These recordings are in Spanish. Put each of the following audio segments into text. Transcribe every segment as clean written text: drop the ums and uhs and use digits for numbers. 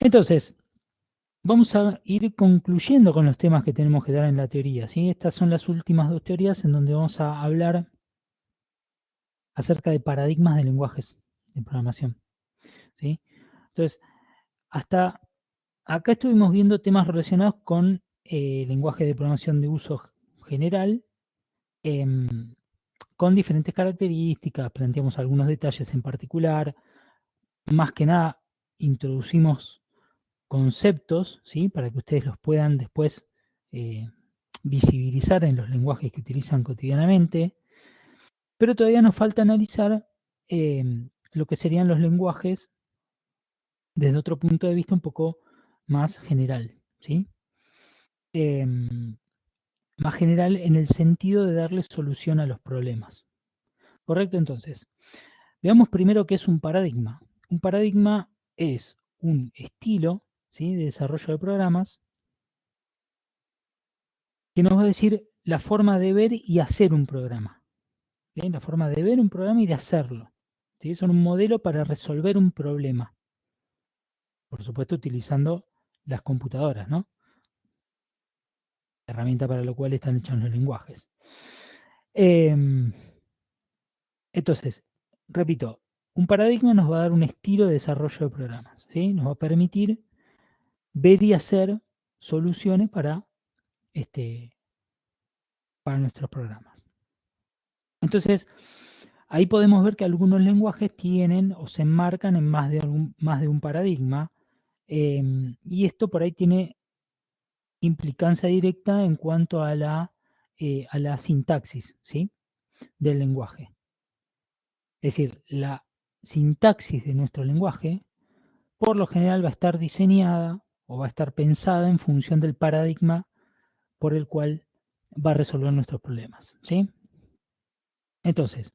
Entonces, vamos a ir concluyendo con los temas que tenemos que dar en la teoría, ¿sí? Estas son las últimas 2 teorías en donde vamos a hablar acerca de paradigmas de lenguajes de programación, ¿sí? Entonces, hasta acá estuvimos viendo temas relacionados con lenguaje de programación de uso general, con diferentes características, planteamos algunos detalles en particular, más que nada introducimos conceptos, ¿sí? Para que ustedes los puedan después eh, visibilizar en los lenguajes que utilizan cotidianamente, pero todavía nos falta analizar lo que serían los lenguajes desde otro punto de vista un poco más general, ¿sí? Más general en el sentido de darle solución a los problemas. ¿Correcto? Entonces, veamos primero qué es un paradigma. Un paradigma es un estilo, ¿sí?, de desarrollo de programas que nos va a decir la forma de ver y hacer un programa. ¿Bien? La forma de ver un programa y de hacerlo. ¿Sí? Son un modelo para resolver un problema. Por supuesto, utilizando las computadoras, ¿no? La herramienta para lo cual están hechos los lenguajes. Entonces, repito, un paradigma nos va a dar un estilo de desarrollo de programas, ¿sí? Nos va a permitir ver y hacer soluciones para nuestros programas. Entonces, ahí podemos ver que algunos lenguajes tienen o se enmarcan en más de un paradigma, y esto por ahí tiene implicancia directa en cuanto a la sintaxis, ¿sí?, del lenguaje. Es decir, la sintaxis de nuestro lenguaje, por lo general, va a estar diseñada o va a estar pensada en función del paradigma por el cual va a resolver nuestros problemas, ¿sí? Entonces,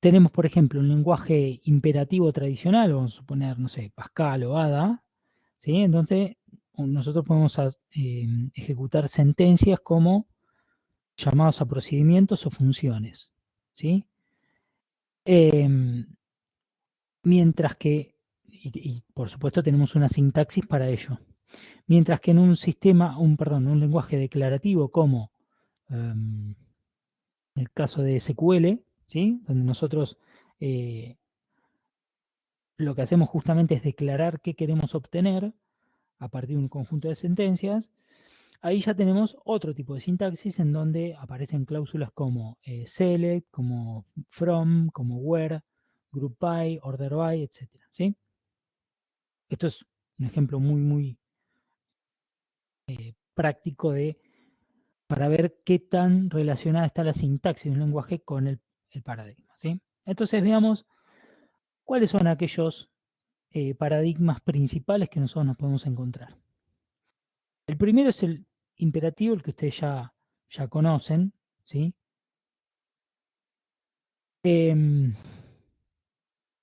tenemos, por ejemplo, un lenguaje imperativo tradicional, vamos a suponer, no sé, Pascal o Ada, ¿sí? Entonces, nosotros podemos ejecutar sentencias como llamados a procedimientos o funciones, ¿sí? Em, mientras que, y por supuesto tenemos una sintaxis para ello, mientras que en un un lenguaje declarativo como el caso de SQL, ¿sí?, donde nosotros lo que hacemos justamente es declarar qué queremos obtener a partir de un conjunto de sentencias. Ahí ya tenemos otro tipo de sintaxis en donde aparecen cláusulas como select, como from, como where, group by, order by, etc. ¿Sí? Esto es un ejemplo muy práctico para ver qué tan relacionada está la sintaxis de un lenguaje con el paradigma, ¿sí? Entonces veamos cuáles son aquellos paradigmas principales que nosotros nos podemos encontrar. El primero es el imperativo, el que ustedes ya conocen, ¿sí?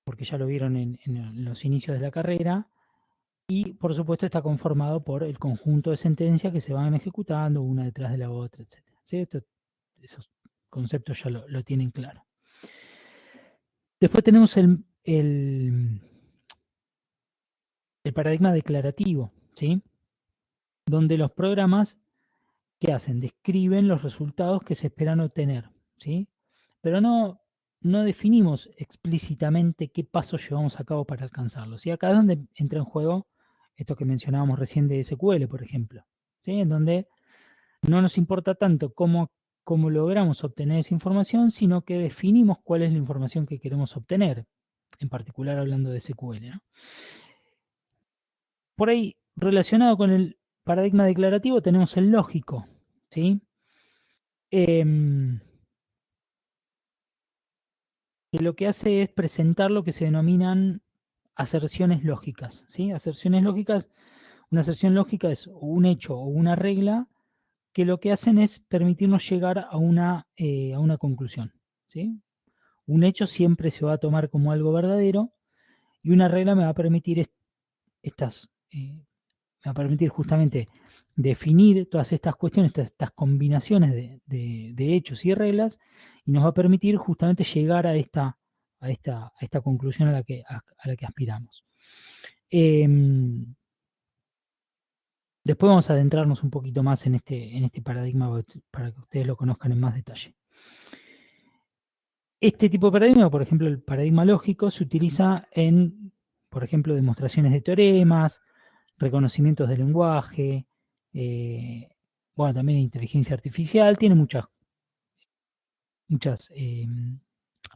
Porque ya lo vieron en los inicios de la carrera, y por supuesto está conformado por el conjunto de sentencias que se van ejecutando una detrás de la otra, etc. ¿Sí? Esos conceptos ya lo tienen claro. Después tenemos el paradigma declarativo, ¿sí?, donde los programas, ¿qué hacen? Describen los resultados que se esperan obtener, ¿sí? Pero no definimos explícitamente qué pasos llevamos a cabo para alcanzarlos. Y acá es donde entra en juego esto que mencionábamos recién de SQL, por ejemplo, ¿sí? En donde no nos importa tanto cómo logramos obtener esa información, sino que definimos cuál es la información que queremos obtener, en particular hablando de SQL, ¿no? Por ahí, relacionado con el paradigma declarativo, tenemos el lógico, ¿sí? Que lo que hace es presentar lo que se denominan aserciones lógicas, ¿sí? Aserciones lógicas, una aserción lógica es un hecho o una regla que lo que hacen es permitirnos llegar a una conclusión, ¿sí? Un hecho siempre se va a tomar como algo verdadero, y una regla me va a permitir me va a permitir justamente definir todas estas cuestiones, estas combinaciones de hechos y reglas, y nos va a permitir justamente llegar a esta conclusión a la que aspiramos. Después vamos a adentrarnos un poquito más en este paradigma para que ustedes lo conozcan en más detalle. Este tipo de paradigma, por ejemplo, el paradigma lógico, se utiliza en, por ejemplo, demostraciones de teoremas, reconocimientos de lenguaje, bueno, también inteligencia artificial, tiene muchas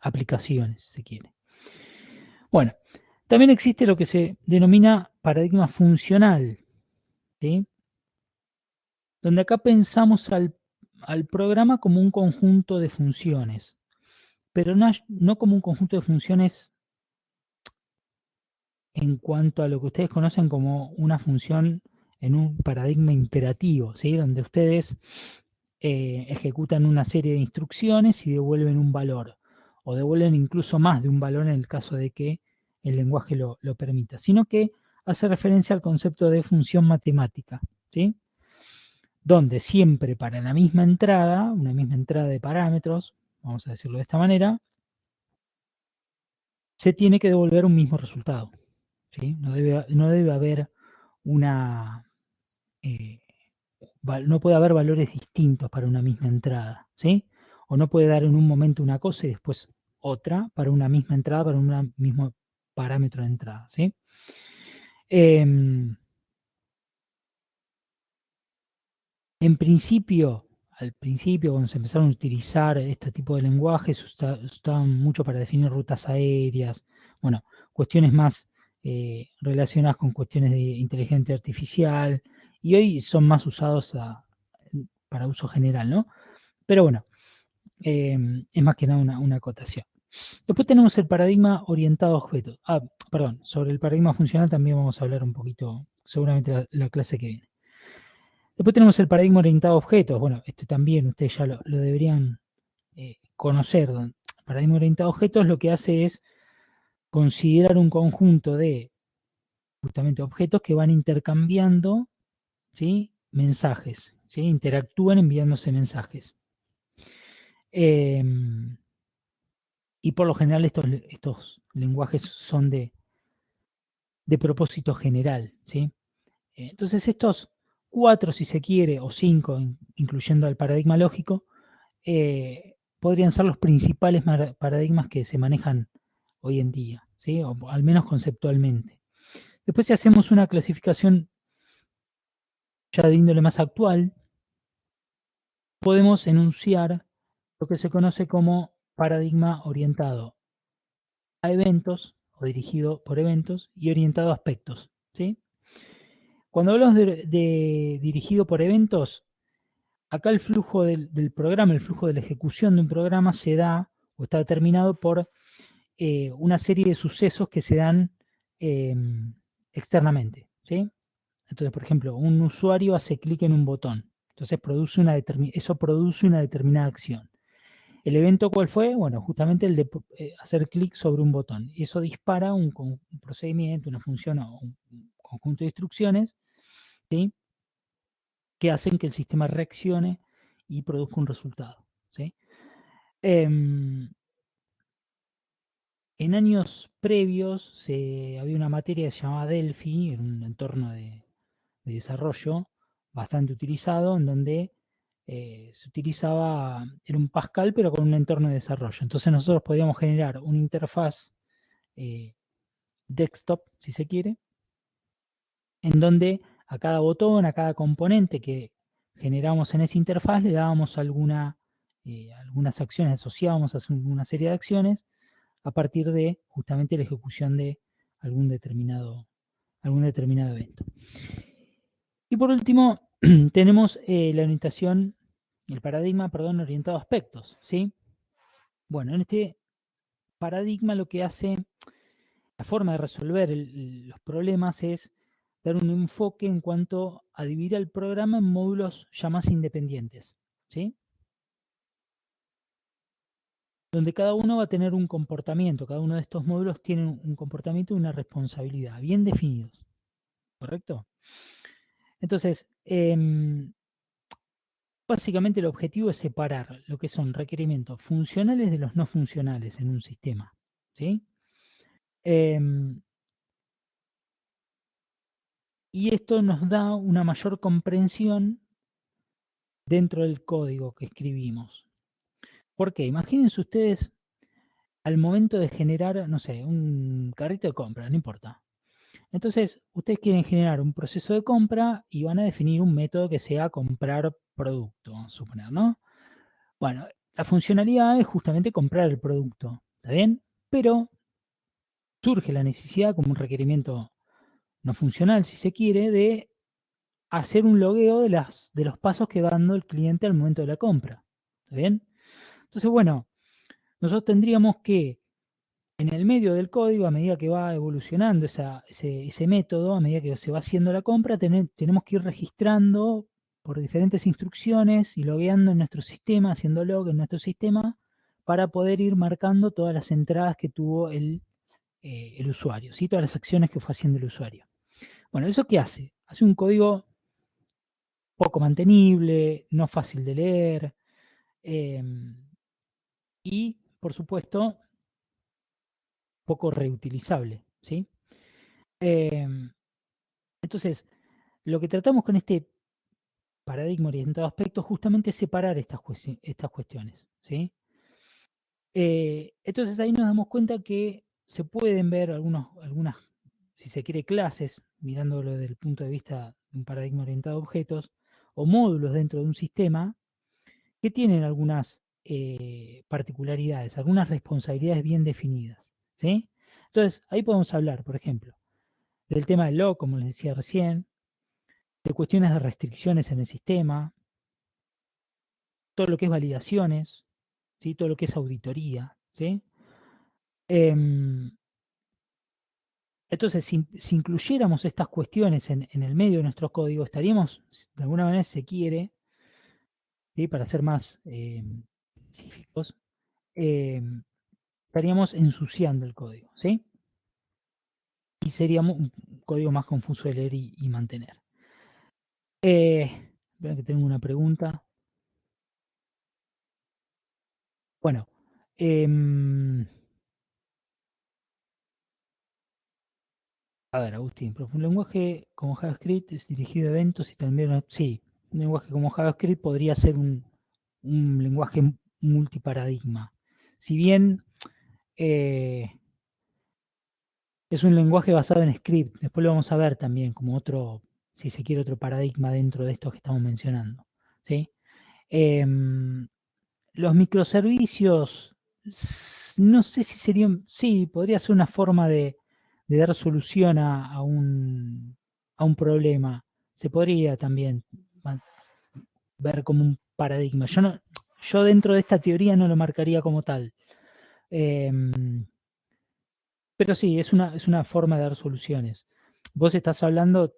aplicaciones, si se quiere. Bueno, también existe lo que se denomina paradigma funcional, ¿sí? Donde acá pensamos al programa como un conjunto de funciones, pero no como un conjunto de funciones en cuanto a lo que ustedes conocen como una función en un paradigma imperativo, ¿sí? Donde ustedes ejecutan una serie de instrucciones y devuelven un valor, o devuelven incluso más de un valor en el caso de que el lenguaje lo permita, sino que hace referencia al concepto de función matemática, ¿sí? Donde siempre para la misma entrada, una misma entrada de parámetros, vamos a decirlo de esta manera, se tiene que devolver un mismo resultado, ¿sí? No debe haber una... eh, no puede haber valores distintos para una misma entrada, ¿sí? O no puede dar en un momento una cosa y después otra para una misma entrada, para un mismo parámetro de entrada, ¿sí? En principio, al principio, cuando se empezaron a utilizar este tipo de lenguajes, se usaban mucho para definir rutas aéreas, bueno, cuestiones más relacionadas con cuestiones de inteligencia artificial, y hoy son más usados para uso general, ¿no? Pero bueno, es más que nada una acotación. Después tenemos el paradigma orientado a objetos. Perdón, sobre el paradigma funcional también vamos a hablar un poquito, seguramente la clase que viene. Después tenemos el paradigma orientado a objetos. Bueno, este también ustedes ya lo deberían conocer. El paradigma orientado a objetos lo que hace es considerar un conjunto de justamente objetos que van intercambiando, ¿sí?, mensajes, ¿sí? Interactúan enviándose mensajes. Y por lo general estos lenguajes son de propósito general, ¿sí? Entonces estos 4, si se quiere, o 5, incluyendo al paradigma lógico, podrían ser los principales paradigmas que se manejan hoy en día, ¿sí? O al menos conceptualmente. Después, si hacemos una clasificación ya de índole más actual, podemos enunciar lo que se conoce como paradigma orientado a eventos o dirigido por eventos y orientado a aspectos, ¿sí? Cuando hablamos de dirigido por eventos, acá el flujo del programa, el flujo de la ejecución de un programa se da o está determinado por una serie de sucesos que se dan externamente, ¿sí? Entonces, por ejemplo, un usuario hace clic en un botón, entonces eso produce una determinada acción. ¿El evento cuál fue? Bueno, justamente el de hacer clic sobre un botón. Y eso dispara un procedimiento, una función o un conjunto de instrucciones, ¿sí?, que hacen que el sistema reaccione y produzca un resultado, ¿sí? En años previos había una materia que se llamaba Delphi, en un entorno de desarrollo bastante utilizado, en donde se utilizaba, era un Pascal, pero con un entorno de desarrollo. Entonces nosotros podríamos generar una interfaz desktop, si se quiere, en donde a cada botón, a cada componente que generamos en esa interfaz, le dábamos algunas acciones, asociábamos a una serie de acciones a partir de justamente la ejecución de algún determinado evento. Y por último, tenemos el paradigma, orientado a aspectos, ¿sí? Bueno, en este paradigma lo que hace, la forma de resolver los problemas es dar un enfoque en cuanto a dividir el programa en módulos ya más independientes, ¿sí? Donde cada uno va a tener un comportamiento, cada uno de estos módulos tiene un comportamiento y una responsabilidad bien definidos, ¿correcto? Entonces, básicamente el objetivo es separar lo que son requerimientos funcionales de los no funcionales en un sistema, ¿sí? Em, Y esto nos da una mayor comprensión dentro del código que escribimos. ¿Por qué? Imagínense ustedes al momento de generar, no sé, un carrito de compra, no importa. Entonces, ustedes quieren generar un proceso de compra y van a definir un método que sea comprar producto, vamos a suponer, ¿no? Bueno, la funcionalidad es justamente comprar el producto, ¿está bien? Pero surge la necesidad, como un requerimiento no funcional, si se quiere, de hacer un logueo de los pasos que va dando el cliente al momento de la compra, ¿está bien? Entonces, bueno, nosotros tendríamos que en el medio del código, a medida que va evolucionando ese método, a medida que se va haciendo la compra, tenemos que ir registrando por diferentes instrucciones y logueando en nuestro sistema, haciendo log en nuestro sistema, para poder ir marcando todas las entradas que tuvo el usuario, ¿sí? Todas las acciones que fue haciendo el usuario. Bueno, ¿eso qué hace? Hace un código poco mantenible, no fácil de leer eh, y, por supuesto, poco reutilizable, ¿sí? Eh, entonces, lo que tratamos con este paradigma orientado a aspectos justamente es separar estas cuestiones, ¿sí? Entonces ahí nos damos cuenta que se pueden ver algunas, si se quiere, clases, mirándolo desde el punto de vista de un paradigma orientado a objetos, o módulos dentro de un sistema que tienen algunas particularidades, algunas responsabilidades bien definidas, ¿sí? Entonces ahí podemos hablar, por ejemplo, del tema del log, como les decía recién, de cuestiones de restricciones en el sistema, todo lo que es validaciones, ¿sí? Todo lo que es auditoría, ¿sí? Em, entonces, si incluyéramos estas cuestiones en el medio de nuestro código, estaríamos, de alguna manera, si se quiere, ¿sí? Para ser más específicos, em, estaríamos ensuciando el código, ¿sí? Y sería un código más confuso de leer y mantener. Vean que tengo una pregunta. Bueno, em, a ver, Agustín, pero un lenguaje como JavaScript es dirigido a eventos y también, sí, un lenguaje como JavaScript podría ser un lenguaje multiparadigma. Si bien es un lenguaje basado en script, después lo vamos a ver también como otro, si se quiere, otro paradigma dentro de esto que estamos mencionando, ¿sí? Em, los microservicios, no sé si serían, sí, podría ser una forma de dar solución a un problema. Se podría también ver como un paradigma. Yo dentro de esta teoría no lo marcaría como tal. Pero sí, es una forma de dar soluciones. Vos estás hablando,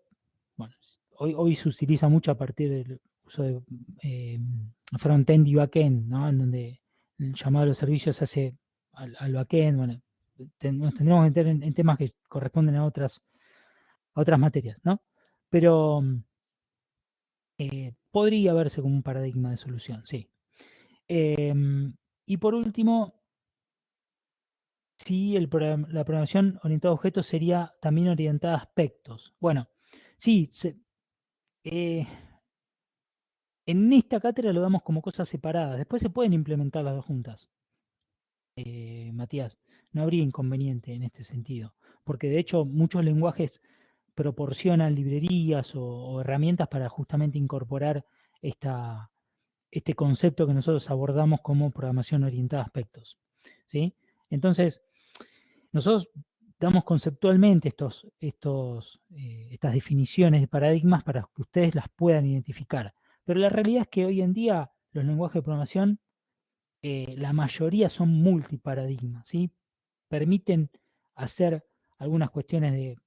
bueno, hoy se utiliza mucho a partir del uso de front-end y back-end, ¿no? En donde el llamado a los servicios se hace al back-end. Bueno, nos tendríamos que meter en temas que corresponden a otras materias, ¿no? Pero podría verse como un paradigma de solución, sí. Y por último, sí, la programación orientada a objetos sería también orientada a aspectos. Bueno, sí, eh, en esta cátedra lo damos como cosas separadas. Después se pueden implementar las dos juntas, Matías. No habría inconveniente en este sentido, porque de hecho muchos lenguajes proporcionan librerías o herramientas para justamente incorporar este concepto que nosotros abordamos como programación orientada a aspectos, ¿sí? Entonces, nosotros damos conceptualmente estas definiciones de paradigmas para que ustedes las puedan identificar. Pero la realidad es que hoy en día los lenguajes de programación, la mayoría son multiparadigmas, ¿sí? Permiten hacer algunas cuestiones de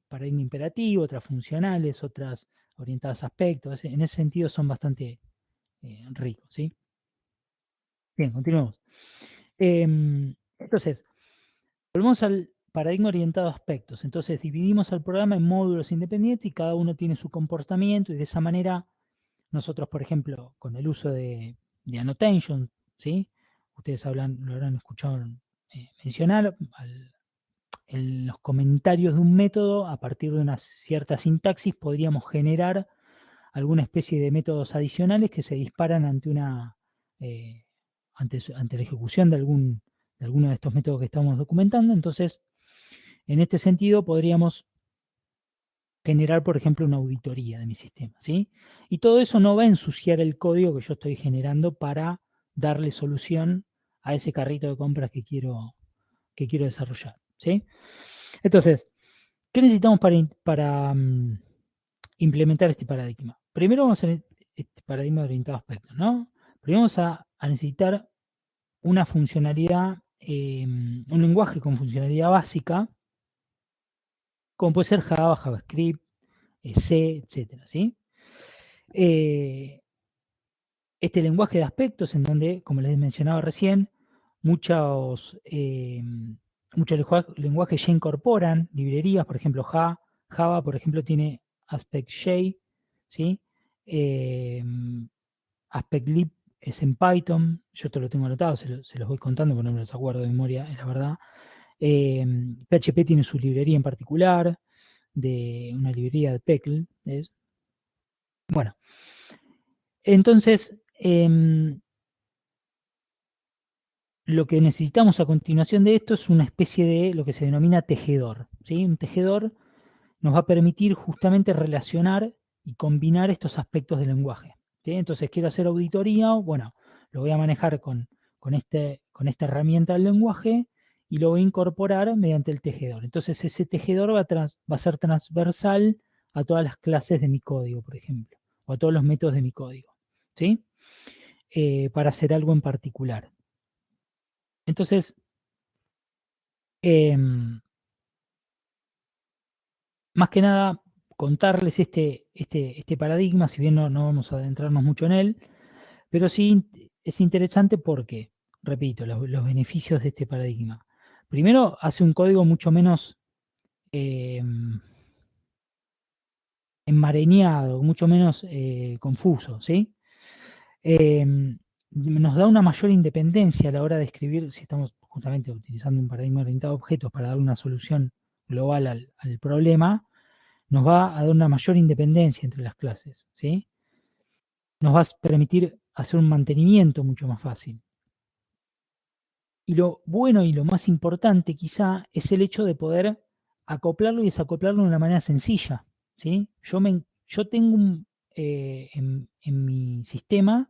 paradigma imperativo, otras funcionales, otras orientadas a aspectos. En ese sentido son bastante ricos, ¿sí? Bien, continuemos. Entonces, volvemos al paradigma orientado a aspectos. Entonces dividimos el programa en módulos independientes y cada uno tiene su comportamiento y de esa manera nosotros, por ejemplo, con el uso de annotation, ¿sí? Ustedes lo habrán escuchado mencionar en los comentarios de un método, a partir de una cierta sintaxis, podríamos generar alguna especie de métodos adicionales que se disparan ante una ante la ejecución de alguno de estos métodos que estamos documentando. Entonces, en este sentido, podríamos generar, por ejemplo, una auditoría de mi sistema, ¿sí? Y todo eso no va a ensuciar el código que yo estoy generando para darle solución a ese carrito de compras que quiero desarrollar, ¿sí? Entonces, ¿qué necesitamos para implementar este paradigma? Primero vamos a hacer este paradigma orientado a aspectos, ¿no? Primero vamos a necesitar una funcionalidad, un lenguaje con funcionalidad básica, como puede ser Java, JavaScript, C, etcétera, ¿sí? Este lenguaje de aspectos en donde, como les mencionaba recién, muchos lenguajes ya incorporan librerías, por ejemplo, Java, por ejemplo, tiene AspectJ, ¿sí? Eh, AspectLib es en Python, yo esto lo tengo anotado, se los voy contando porque no me los acuerdo de memoria, es la verdad. PHP tiene su librería en particular, de una librería de PECL. Bueno, entonces, lo que necesitamos a continuación de esto es una especie de lo que se denomina tejedor, ¿sí? Un tejedor nos va a permitir justamente relacionar y combinar estos aspectos del lenguaje, ¿sí? Entonces, quiero hacer auditoría, bueno, lo voy a manejar con esta herramienta del lenguaje y lo voy a incorporar mediante el tejedor. Entonces, ese tejedor va a ser transversal a todas las clases de mi código, por ejemplo, o a todos los métodos de mi código, ¿sí? Para hacer algo en particular. Entonces, más que nada, contarles este paradigma, si bien no vamos a adentrarnos mucho en él, pero sí es interesante porque, repito, los beneficios de este paradigma. Primero, hace un código mucho menos enmarañado, mucho menos confuso, ¿sí? Nos da una mayor independencia a la hora de escribir, si estamos justamente utilizando un paradigma orientado a objetos para dar una solución global al problema, nos va a dar una mayor independencia entre las clases, ¿sí? Nos va a permitir hacer un mantenimiento mucho más fácil. Y lo bueno y lo más importante quizá es el hecho de poder acoplarlo y desacoplarlo de una manera sencilla, ¿sí? Yo tengo en mi sistema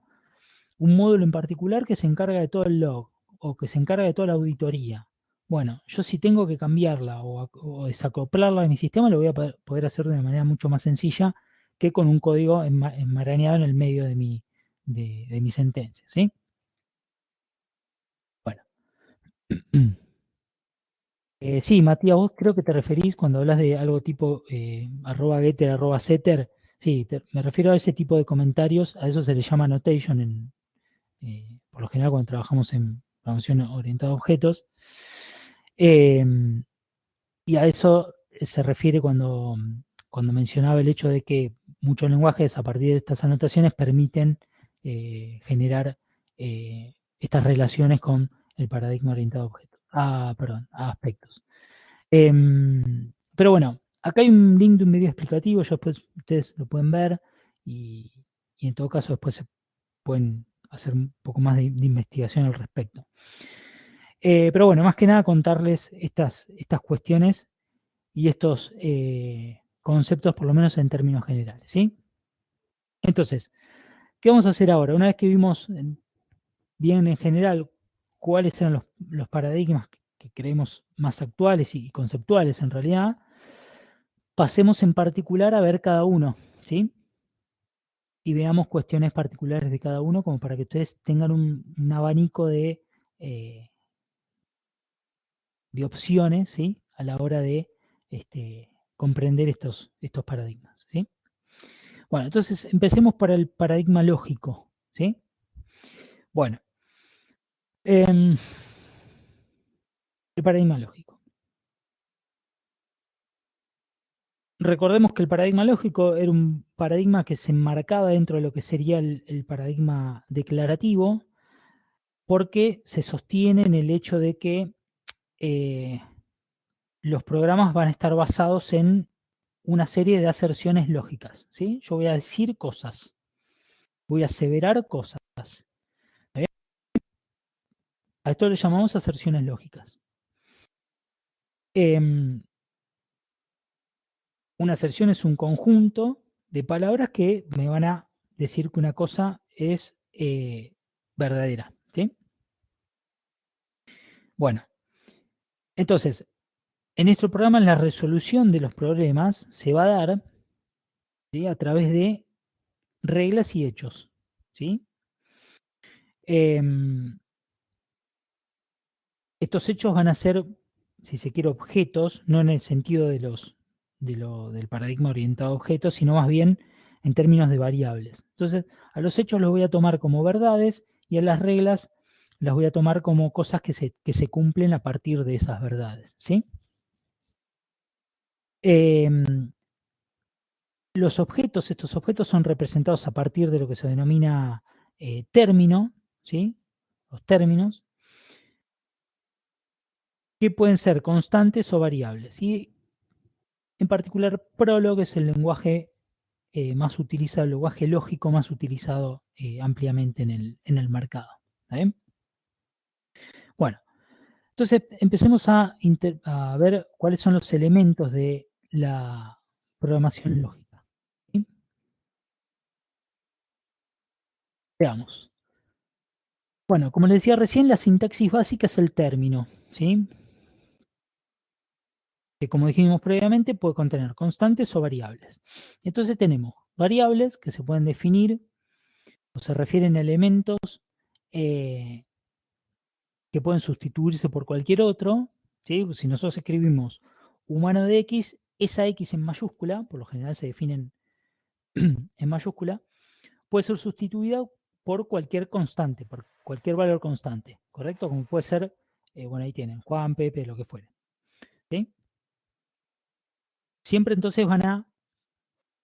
un módulo en particular que se encarga de todo el log o que se encarga de toda la auditoría. Bueno, yo si tengo que cambiarla o desacoplarla de mi sistema, lo voy a poder hacer de una manera mucho más sencilla que con un código enmarañado en el medio de mi sentencia, ¿sí? Bueno. Sí, Matías, vos creo que te referís cuando hablas de algo tipo @getter, @setter. Sí, me refiero a ese tipo de comentarios, a eso se le llama annotation por lo general cuando trabajamos en programación orientada a objetos. Y a eso se refiere cuando mencionaba el hecho de que muchos lenguajes a partir de estas anotaciones permiten generar estas relaciones con el paradigma orientado a objetos. Perdón, a aspectos. Pero bueno, acá hay un link de un video explicativo, ya después ustedes lo pueden ver y, y en todo caso después se pueden hacer un poco más de investigación al respecto. Pero bueno, más que nada contarles estas cuestiones y estos conceptos, por lo menos en términos generales, ¿sí? Entonces, ¿qué vamos a hacer ahora? Una vez que vimos bien en general cuáles eran los paradigmas que creemos más actuales y conceptuales en realidad, pasemos en particular a ver cada uno, ¿sí? Y veamos cuestiones particulares de cada uno como para que ustedes tengan un abanico eh, de opciones, ¿sí? A la hora de comprender estos paradigmas, ¿sí? Bueno, entonces empecemos por el paradigma lógico, ¿sí? Bueno, el paradigma lógico. Recordemos que el paradigma lógico era un paradigma que se enmarcaba dentro de lo que sería el paradigma declarativo, porque se sostiene en el hecho de que los programas van a estar basados en una serie de aserciones lógicas, ¿sí? Yo voy a decir cosas, voy a aseverar cosas. A esto le llamamos aserciones lógicas. Una aserción es un conjunto de palabras que me van a decir que una cosa es verdadera, ¿sí? Bueno, entonces, en nuestro programa la resolución de los problemas se va a dar, ¿sí?, a través de reglas y hechos, ¿sí? Estos hechos van a ser, si se quiere, objetos, no en el sentido del paradigma orientado a objetos, sino más bien en términos de variables. Entonces, a los hechos los voy a tomar como verdades y a las reglas las voy a tomar como cosas que se cumplen a partir de esas verdades, ¿sí? Estos objetos son representados a partir de lo que se denomina término, ¿sí? Los términos, que pueden ser constantes o variables. Y en particular, Prolog es el lenguaje más utilizado, el lenguaje lógico más utilizado ampliamente en el mercado. ¿Está bien? Bueno, entonces empecemos a ver cuáles son los elementos de la programación lógica, ¿sí? Veamos. Bueno, como les decía recién, la sintaxis básica es el término, ¿sí? Que, como dijimos previamente, puede contener constantes o variables. Entonces tenemos variables que se pueden definir o se refieren a elementos eh, que pueden sustituirse por cualquier otro, ¿sí? Si nosotros escribimos humano de X, esa X en mayúscula, por lo general se definen en mayúscula, puede ser sustituida por cualquier constante, por cualquier valor constante, ¿correcto? Como puede ser, bueno, ahí tienen, Juan, Pepe, lo que fuere, ¿sí? Siempre entonces van a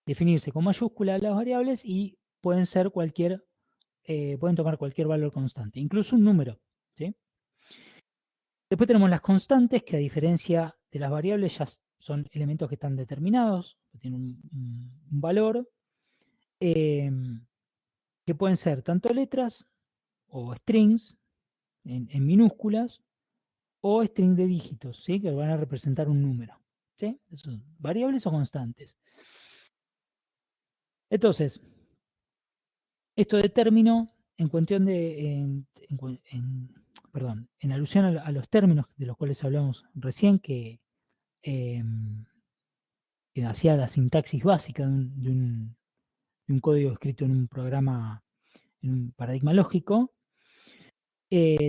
definirse con mayúscula las variables y pueden ser pueden tomar cualquier valor constante, incluso un número, ¿sí? Después tenemos las constantes, que a diferencia de las variables ya son elementos que están determinados, que tienen un valor, que pueden ser tanto letras o strings en minúsculas o string de dígitos, ¿sí?, que van a representar un número, ¿sí? Son variables o constantes. Entonces, esto de término, en cuestión de, en alusión a los términos de los cuales hablamos recién, que hacía la sintaxis básica de un código escrito en un programa, en un paradigma lógico,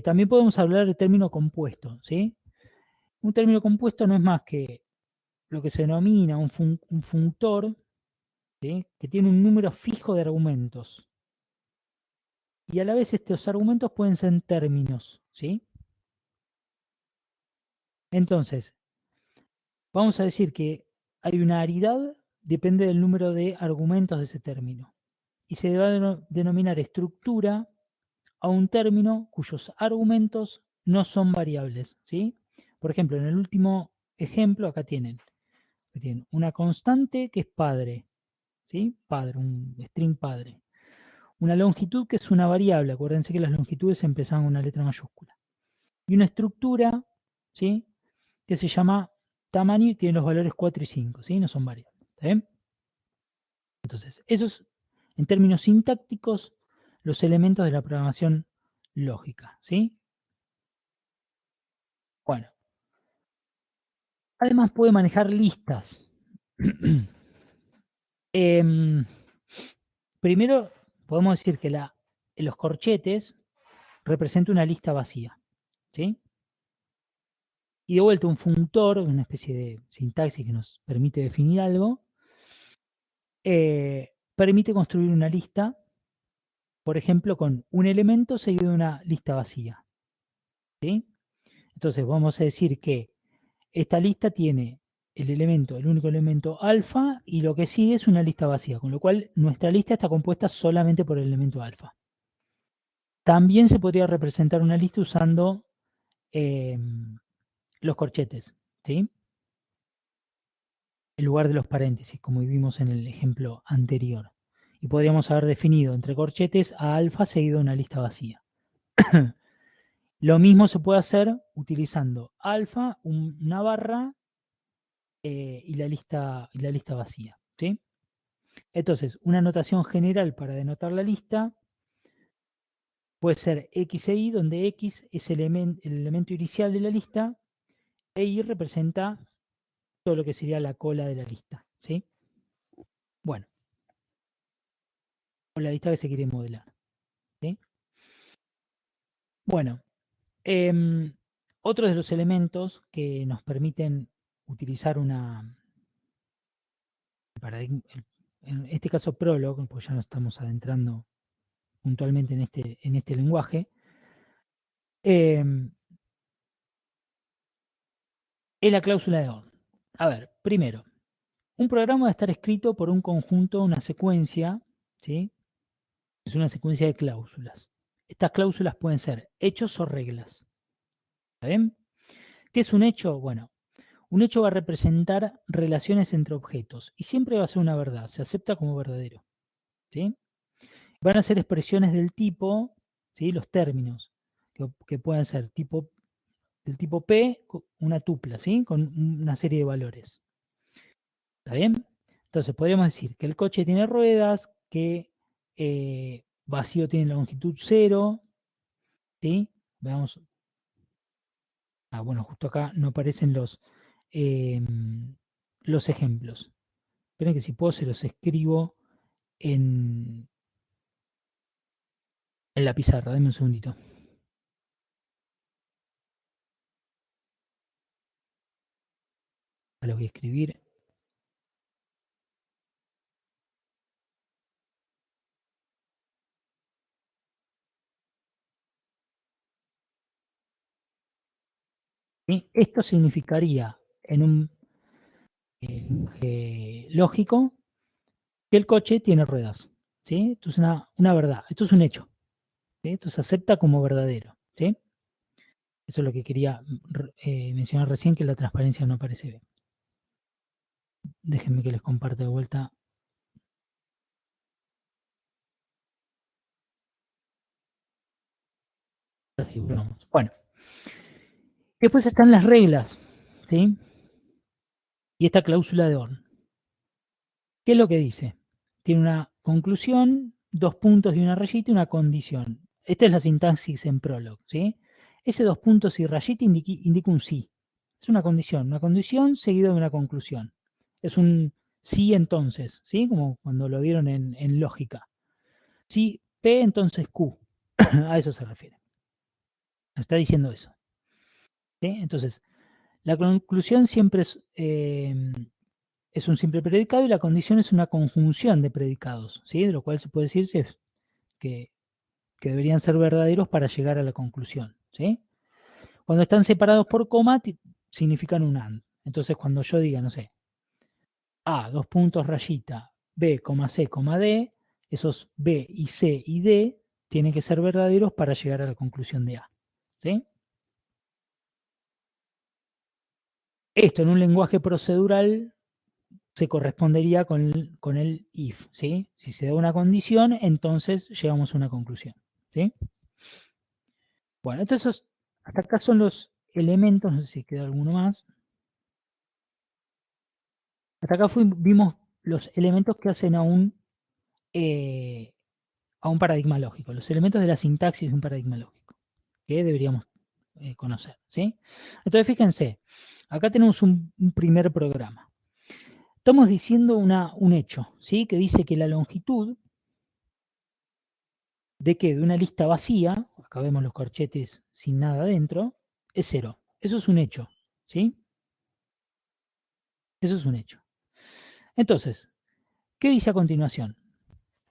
también podemos hablar de término compuesto, ¿sí? Un término compuesto no es más que lo que se denomina un functor, ¿sí?, que tiene un número fijo de argumentos. Y a la vez estos argumentos pueden ser términos, ¿sí? Entonces, vamos a decir que hay una aridad, depende del número de argumentos de ese término. Y se va a denominar estructura a un término cuyos argumentos no son variables, ¿sí? Por ejemplo, en el último ejemplo, acá tienen una constante que es padre, ¿sí? Padre, un string padre. Una longitud que es una variable, acuérdense que las longitudes empezaban con una letra mayúscula. Y una estructura, ¿sí?, que se llama tamaño y tiene los valores 4 y 5, ¿sí? No son variables, ¿está bien? Entonces, esos, en términos sintácticos, los elementos de la programación lógica, ¿sí? Bueno, además puede manejar listas. Primero, podemos decir que los corchetes representan una lista vacía, ¿sí? Y de vuelta, un functor, una especie de sintaxis que nos permite definir algo, permite construir una lista, por ejemplo, con un elemento seguido de una lista vacía, ¿sí? Entonces, vamos a decir que esta lista tiene el único elemento alfa, y lo que sigue es una lista vacía, con lo cual nuestra lista está compuesta solamente por el elemento alfa. También se podría representar una lista usando los corchetes, ¿sí? en lugar de los paréntesis, como vimos en el ejemplo anterior. Y podríamos haber definido entre corchetes a alfa seguido de una lista vacía. Lo mismo se puede hacer utilizando alfa, una barra y la lista vacía. ¿Sí? Entonces, una notación general para denotar la lista puede ser X e Y, donde X es el elemento inicial de la lista e Y representa todo lo que sería la cola de la lista. ¿Sí? Bueno, o la lista que se quiere modelar. ¿Sí? Bueno, otros de los elementos que nos permiten utilizar una paradigma, en este caso Prolog, pues ya nos estamos adentrando puntualmente en este lenguaje, es la cláusula de OR. A ver, primero, un programa va a estar escrito por un conjunto, una secuencia, ¿sí? Es una secuencia de cláusulas. Estas cláusulas pueden ser hechos o reglas. ¿Está bien? ¿Qué es un hecho? Bueno, un hecho va a representar relaciones entre objetos y siempre va a ser una verdad, se acepta como verdadero. ¿Sí? Van a ser expresiones del tipo, ¿sí? Los términos, que pueden ser del tipo P, una tupla, ¿sí? Con una serie de valores. ¿Está bien? Entonces podríamos decir que el coche tiene ruedas, que vacío tiene longitud 0, ¿sí? Veamos. Bueno, justo acá no aparecen los ejemplos. Esperen que si puedo se los escribo en la pizarra. Denme un segundito. Los voy a escribir. ¿Sí? Esto significaría en un lógico que el coche tiene ruedas. ¿Sí? Esto es una verdad. Esto es un hecho. ¿Sí? Esto se acepta como verdadero. ¿Sí? Eso es lo que quería mencionar recién, que la transparencia no aparece bien. Déjenme que les comparta de vuelta. Bueno, después están las reglas, ¿sí? Y esta cláusula de OR. ¿Qué es lo que dice? Tiene una conclusión, 2 puntos y una rayita y una condición. Esta es la sintaxis en Prolog, ¿sí? Ese 2 puntos y rayita indica un sí. Es una condición seguida de una conclusión. Es un sí entonces, ¿sí? Como cuando lo vieron en lógica. Sí, P entonces Q. A eso se refiere. Está diciendo eso. ¿Sí? Entonces, la conclusión siempre es un simple predicado y la condición es una conjunción de predicados, ¿sí? De lo cual se puede decir que, que deberían ser verdaderos para llegar a la conclusión, ¿sí? Cuando están separados por coma, significan un AND. Entonces, cuando yo diga, no sé, A, 2 puntos, rayita, B, C, D, esos B y C y D tienen que ser verdaderos para llegar a la conclusión de A, ¿sí? Esto en un lenguaje procedural se correspondería con el if, ¿sí? Si se da una condición, entonces llegamos a una conclusión, ¿sí? Bueno, entonces hasta acá son los elementos, no sé si queda alguno más. Hasta acá vimos los elementos que hacen a un paradigma lógico, los elementos de la sintaxis de un paradigma lógico, que deberíamos conocer, ¿sí? Entonces fíjense, acá tenemos un primer programa. Estamos diciendo un hecho, ¿sí? Que dice que la longitud de que de una lista vacía, acá vemos los corchetes sin nada dentro, es 0. Eso es un hecho, ¿sí? Eso es un hecho. Entonces, ¿qué dice a continuación?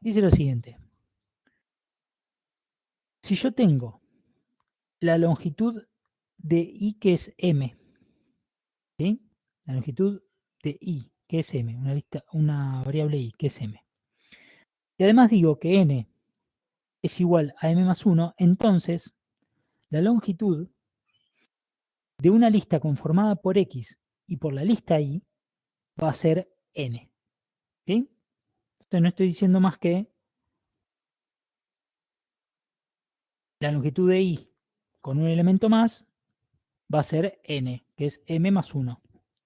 Dice lo siguiente. Si yo tengo la longitud de I que es M, ¿sí? La longitud de I que es M, una variable I que es M. Y además digo que N es igual a M más 1, entonces la longitud de una lista conformada por X y por la lista Y va a ser n. ¿Sí? Entonces no estoy diciendo más que la longitud de I con un elemento más va a ser n, que es m más 1.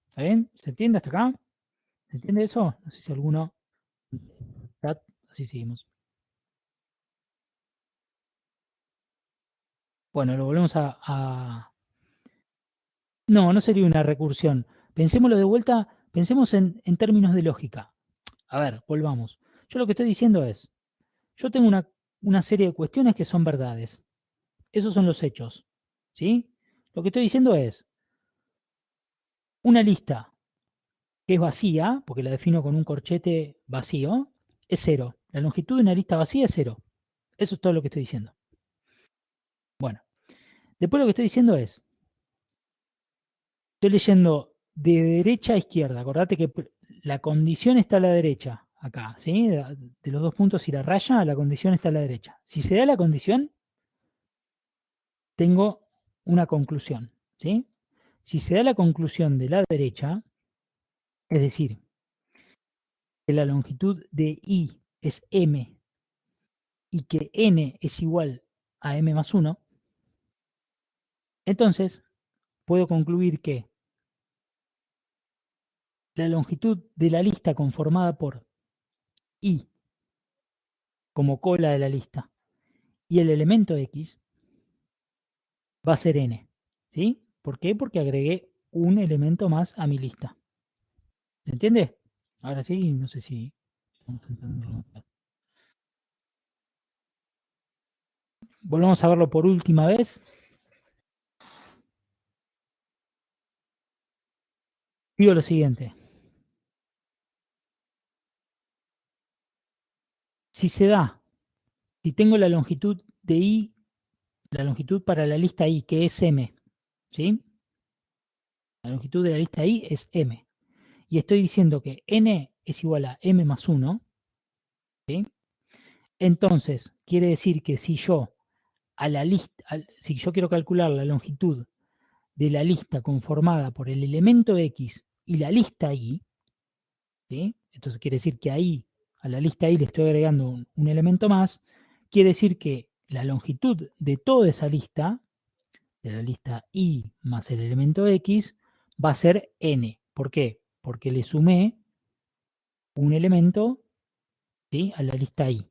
¿Está bien? ¿Se entiende hasta acá? ¿Se entiende eso? No sé si alguno... Así seguimos. Bueno, lo volvemos No, no sería una recursión. Pensémoslo de vuelta, pensemos en términos de lógica. A ver, volvamos. Yo lo que estoy diciendo es, yo tengo una serie de cuestiones que son verdades. Esos son los hechos. ¿Sí? Lo que estoy diciendo es, una lista que es vacía, porque la defino con un corchete vacío, es cero. La longitud de una lista vacía es cero. Eso es todo lo que estoy diciendo. Bueno, después lo que estoy diciendo es, estoy leyendo de derecha a izquierda. Acordate que la condición está a la derecha, acá, ¿sí? De los dos puntos y la raya, la condición está a la derecha. Si se da la condición, tengo una conclusión, ¿sí? Si se da la conclusión de la derecha, es decir, que la longitud de I es M y que N es igual a M más 1, entonces puedo concluir que la longitud de la lista conformada por I como cola de la lista y el elemento X va a ser N. ¿Sí? ¿Por qué? Porque agregué un elemento más a mi lista. ¿Se entiende? Ahora sí, no sé si... Volvamos a verlo por última vez. Digo lo siguiente. Si se da, si tengo la longitud de I, la longitud para la lista I, que es M, ¿sí? La longitud de la lista I es M. Y estoy diciendo que N es igual a M más 1, ¿sí? Entonces, quiere decir que si yo a la lista, si yo quiero calcular la longitud de la lista conformada por el elemento X y la lista Y, ¿sí? Entonces quiere decir que ahí, a la lista Y le estoy agregando un elemento más, quiere decir que la longitud de toda esa lista, de la lista Y más el elemento X, va a ser N. ¿Por qué? Porque le sumé un elemento, ¿sí?, a la lista Y.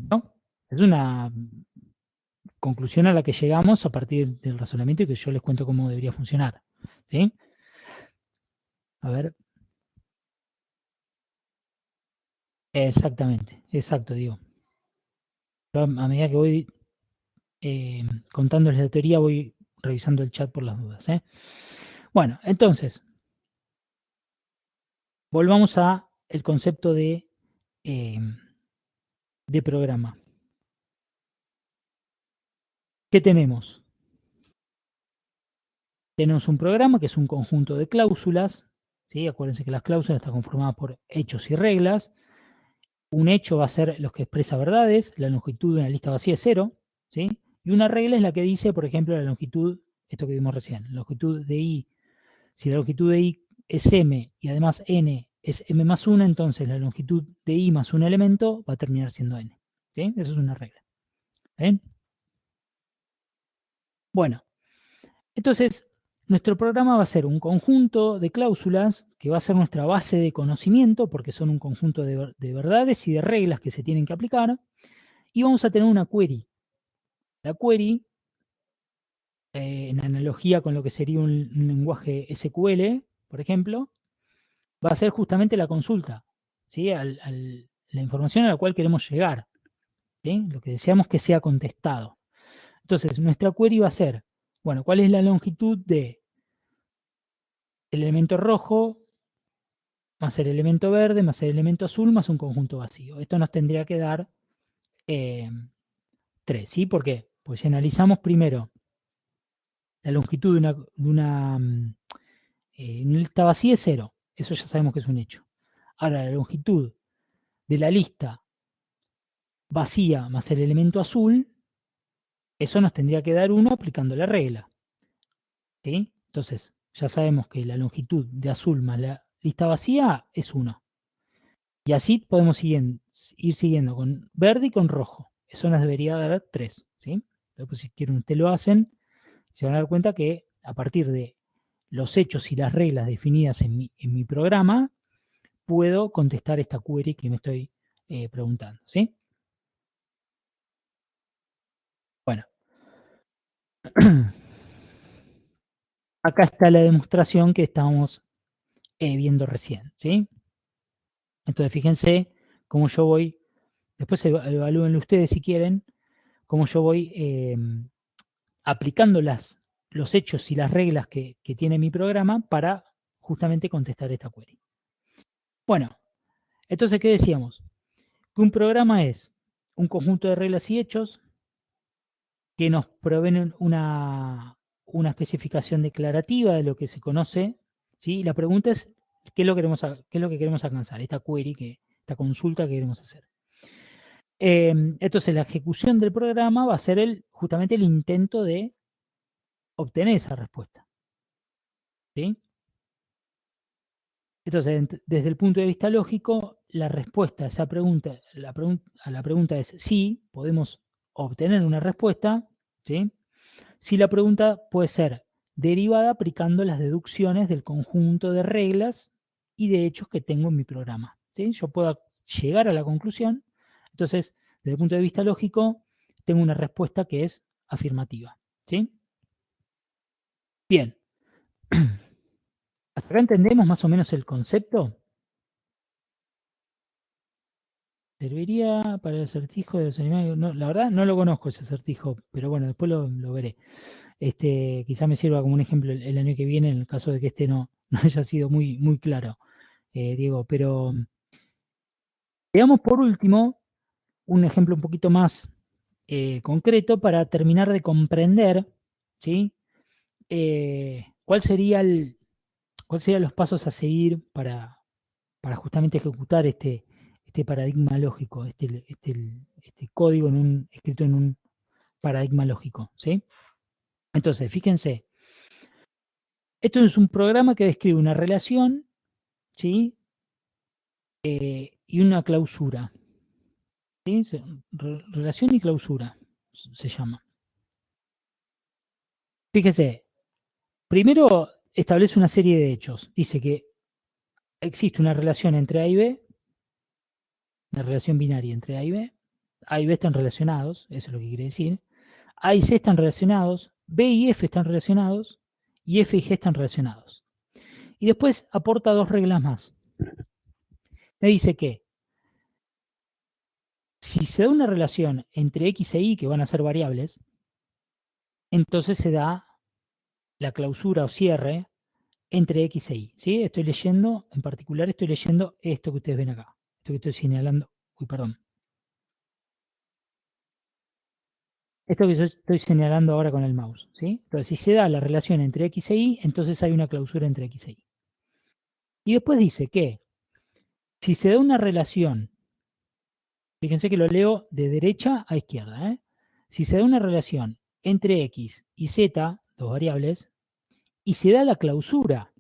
¿No? Es una conclusión a la que llegamos a partir del razonamiento y que yo les cuento cómo debería funcionar. ¿Sí? A ver. Exactamente, exacto, digo. Yo a medida que voy contándoles la teoría, voy revisando el chat por las dudas. Bueno, entonces, volvamos a el concepto eh, de programa. ¿Qué tenemos? Tenemos un programa que es un conjunto de cláusulas. ¿Sí? Acuérdense que las cláusulas están conformadas por hechos y reglas. Un hecho va a ser los que expresa verdades, la longitud de una lista vacía es 0, ¿sí? Y una regla es la que dice, por ejemplo, la longitud, esto que vimos recién, la longitud de I. Si la longitud de I es M y además N es M más 1, entonces la longitud de I más un elemento va a terminar siendo N. ¿Sí? Eso es una regla. ¿Bien? Bueno, entonces nuestro programa va a ser un conjunto de cláusulas que va a ser nuestra base de conocimiento, porque son un conjunto de verdades y de reglas que se tienen que aplicar, y vamos a tener una query. La query, en analogía con lo que sería un lenguaje SQL, por ejemplo, va a ser justamente la consulta, ¿sí? La información a la cual queremos llegar, ¿sí? Lo que deseamos que sea contestado. Entonces, nuestra query va a ser, bueno, ¿cuál es la longitud de el elemento rojo más el elemento verde más el elemento azul más un conjunto vacío? Esto nos tendría que dar 3, ¿sí? ¿Por qué? Pues si analizamos primero la longitud una lista vacía es 0. Eso ya sabemos que es un hecho. Ahora, la longitud de la lista vacía más el elemento azul, eso nos tendría que dar 1 aplicando la regla. ¿Sí? Entonces, ya sabemos que la longitud de azul más la lista vacía es 1. Y así podemos ir siguiendo con verde y con rojo. Eso nos debería dar 3. ¿Sí? Entonces, pues, si quieren, ustedes lo hacen, se van a dar cuenta que a partir de los hechos y las reglas definidas en mi programa, puedo contestar esta query que me estoy preguntando. ¿Sí? Bueno, acá está la demostración que estábamos viendo recién. ¿Sí? Entonces, fíjense cómo yo voy, después evalúenlo ustedes si quieren, cómo yo voy aplicando los hechos y las reglas que tiene mi programa para justamente contestar esta query. Bueno, entonces, ¿qué decíamos? Que un programa es un conjunto de reglas y hechos que nos proveen una especificación declarativa de lo que se conoce, ¿sí? La pregunta es, ¿qué es lo que queremos alcanzar? Esta query, esta consulta que queremos hacer. Entonces, la ejecución del programa va a ser justamente el intento de obtener esa respuesta. ¿Sí? Entonces, desde el punto de vista lógico, la respuesta a esa pregunta, a la pregunta es sí, podemos obtener una respuesta, ¿sí? Si la pregunta puede ser derivada aplicando las deducciones del conjunto de reglas y de hechos que tengo en mi programa, ¿sí? Yo puedo llegar a la conclusión, entonces, desde el punto de vista lógico, tengo una respuesta que es afirmativa, ¿sí? Bien. ¿Hasta acá entendemos más o menos el concepto? ¿Serviría para el acertijo de los animales? No, la verdad no lo conozco ese acertijo, pero bueno, después lo veré. Quizá me sirva como un ejemplo el año que viene, en el caso de que no, no haya sido muy, muy claro, Diego. Pero veamos por último un ejemplo un poquito más concreto para terminar de comprender, ¿sí? ¿Cuál sería cuáles serían los pasos a seguir para justamente ejecutar este paradigma lógico, este código escrito en un paradigma lógico, ¿sí? Entonces, fíjense, esto es un programa que describe una relación, ¿sí? Y una clausura, ¿sí? Relación y clausura se llama. Fíjese, primero establece una serie de hechos. Dice que existe una relación entre A y B, una relación binaria entre A y B. A y B están relacionados, eso es lo que quiere decir. A y C están relacionados, B y F están relacionados, y F y G están relacionados. Y después aporta dos reglas más. Me dice que si se da una relación entre X e Y, que van a ser variables, entonces se da la clausura o cierre entre X e Y. ¿Sí? Estoy leyendo, en particular estoy leyendo esto que ustedes ven acá. Esto que estoy señalando. Uy, perdón. Esto que yo estoy señalando ahora con el mouse. ¿Sí? Entonces, si se da la relación entre X e Y, entonces hay una clausura entre X e Y. Y después dice que si se da una relación, fíjense que lo leo de derecha a izquierda, si se da una relación entre X y Z, dos variables, y se da la clausura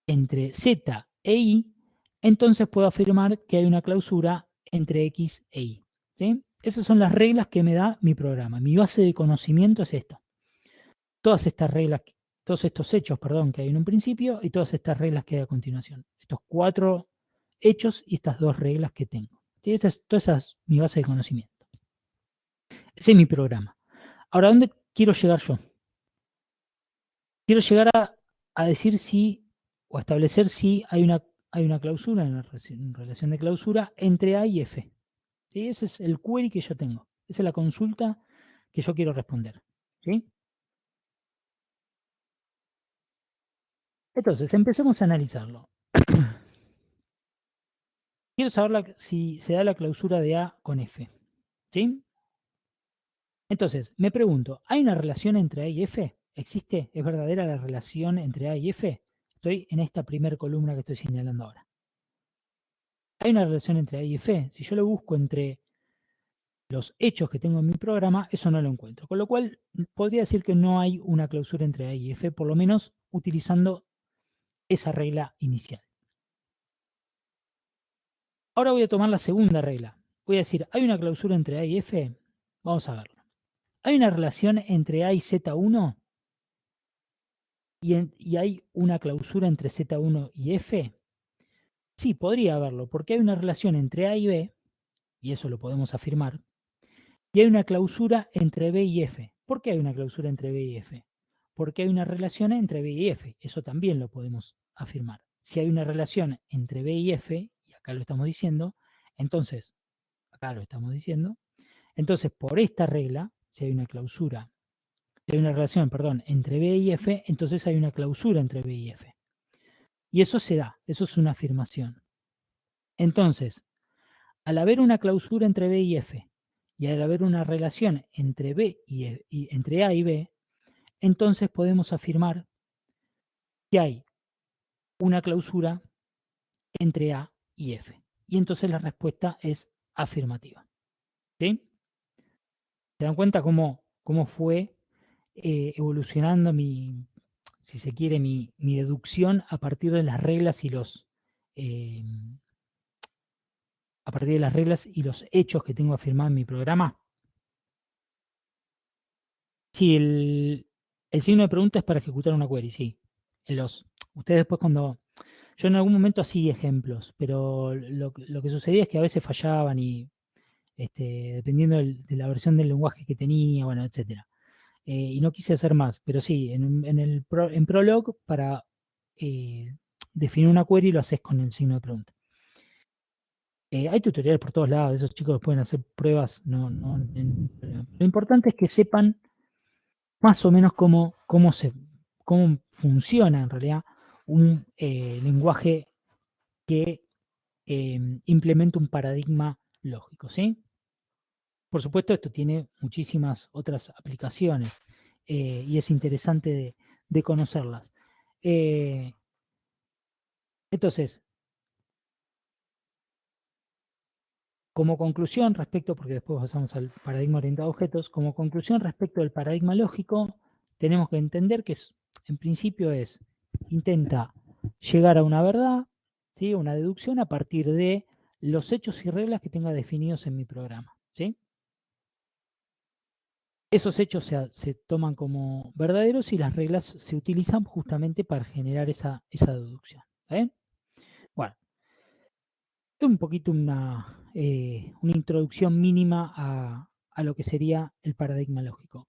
entre Z e Y, entonces puedo afirmar que hay una clausura entre X e Y. ¿Sí? Esas son las reglas que me da mi programa. Mi base de conocimiento es esto. Todas estas reglas, todos estos hechos, perdón, que hay en un principio y todas estas reglas que hay a continuación. Estos 4 hechos y estas 2 reglas que tengo. ¿Sí? Toda esa es mi base de conocimiento. Ese es mi programa. Ahora, ¿dónde quiero llegar yo? Quiero llegar a decir si, o a establecer si hay una clausura, una relación de clausura entre A y F. ¿Sí? Ese es el query que yo tengo. Esa es la consulta que yo quiero responder. ¿Sí? Entonces, empecemos a analizarlo. Quiero saber si se da la clausura de A con F. ¿Sí? Entonces, me pregunto, ¿hay una relación entre A y F? ¿Existe? ¿Es verdadera la relación entre A y F? Estoy en esta primera columna que estoy señalando ahora. Hay una relación entre A y F. Si yo lo busco entre los hechos que tengo en mi programa, eso no lo encuentro. Con lo cual, podría decir que no hay una clausura entre A y F, por lo menos utilizando esa regla inicial. Ahora voy a tomar la segunda regla. Voy a decir, ¿hay una clausura entre A y F? Vamos a verlo. ¿Hay una relación entre A y Z1? ¿Y hay una clausura entre Z1 y F? Sí, podría haberlo, porque hay una relación entre A y B, y eso lo podemos afirmar, y hay una clausura entre B y F. ¿Por qué hay una clausura entre B y F? Porque hay una relación entre B y F. Eso también lo podemos afirmar. Si hay una relación entre B y F, y acá lo estamos diciendo, entonces, acá lo estamos diciendo, entonces por esta regla, si hay una clausura, si hay una relación, perdón, entre B y F, entonces hay una clausura entre B y F. Y eso se da, eso es una afirmación. Entonces, al haber una clausura entre B y F, y al haber una relación entre entre A y B, entonces podemos afirmar que hay una clausura entre A y F. Y entonces la respuesta es afirmativa. ¿Sí? ¿Se dan cuenta cómo fue evolucionando si se quiere, mi deducción a partir de las reglas eh, a partir de las reglas y los hechos que tengo afirmados en mi programa? Sí, el signo de pregunta es para ejecutar una query, sí. Ustedes después yo en algún momento hacía ejemplos, pero lo que sucedía es que a veces fallaban y dependiendo de la versión del lenguaje que tenía, bueno, etcétera. Y no quise hacer más, pero sí, en Prolog para definir una query lo haces con el signo de pregunta. Hay tutoriales por todos lados, esos chicos pueden hacer pruebas. Lo importante es que sepan más o menos cómo funciona en realidad un lenguaje que implementa un paradigma lógico, ¿sí? Por supuesto, esto tiene muchísimas otras aplicaciones y es interesante de conocerlas. Entonces, como conclusión respecto, porque después pasamos al paradigma orientado a objetos, como conclusión respecto del paradigma lógico, tenemos que entender que en principio intenta llegar a una verdad, ¿sí? Una deducción a partir de los hechos y reglas que tenga definidos en mi programa, ¿sí? Esos hechos se toman como verdaderos y las reglas se utilizan justamente para generar esa deducción. ¿Está bien? Bueno, un poquito una introducción mínima a lo que sería el paradigma lógico.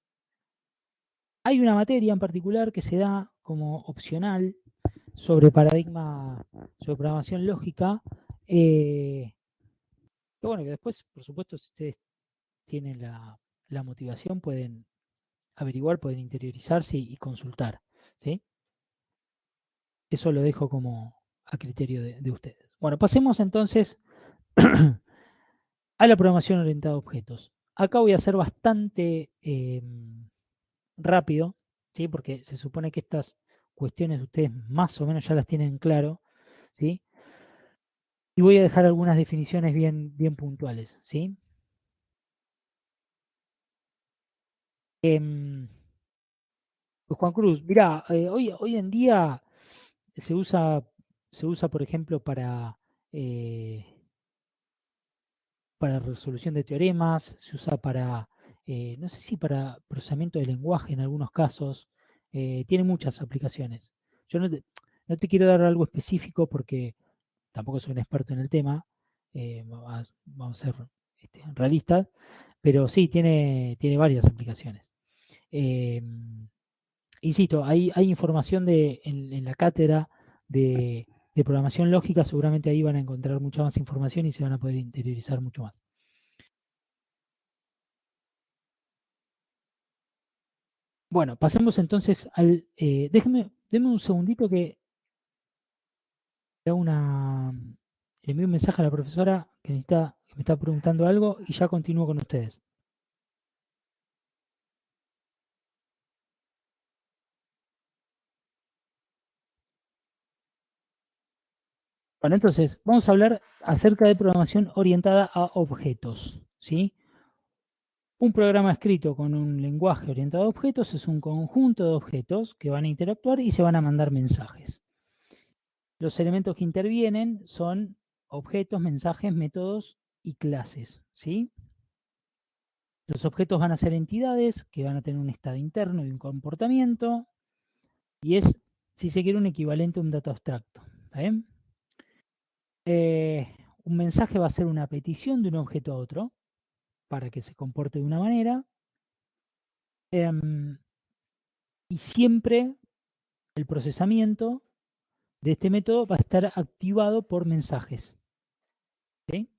Hay una materia en particular que se da como opcional sobre sobre programación lógica, que bueno, que después, por supuesto, si ustedes tienen la motivación, pueden averiguar, pueden interiorizarse y consultar, ¿sí? Eso lo dejo como a criterio de ustedes. Bueno, pasemos entonces a la programación orientada a objetos. Acá voy a ser bastante rápido, ¿sí? Porque se supone que estas cuestiones ustedes más o menos ya las tienen claro, ¿sí? Y voy a dejar algunas definiciones bien puntuales, ¿sí? Pues Juan Cruz, mirá, hoy en día se usa, se usa, por ejemplo, eh, para resolución de teoremas, se usa no sé si para procesamiento de lenguaje en algunos casos, tiene muchas aplicaciones. Yo no te quiero dar algo específico porque tampoco soy un experto en el tema, vamos a ser realistas, pero sí, tiene varias aplicaciones. Eh, Insisto, hay información en la cátedra de programación lógica, seguramente ahí van a encontrar mucha más información y se van a poder interiorizar mucho más. Bueno, pasemos entonces déme un segundito que le hago le envío un mensaje a la profesora que me está preguntando algo y ya continúo con ustedes. Bueno, entonces vamos a hablar acerca de programación orientada a objetos, ¿sí? Un programa escrito con un lenguaje orientado a objetos es un conjunto de objetos que van a interactuar y se van a mandar mensajes. Los elementos que intervienen son objetos, mensajes, métodos y clases, ¿sí? Los objetos van a ser entidades que van a tener un estado interno y un comportamiento, y es, si se quiere, un equivalente a un dato abstracto. ¿Está bien? Un mensaje va a ser una petición de un objeto a otro para que se comporte de una manera, y siempre el procesamiento de este método va a estar activado por mensajes. ¿Sí?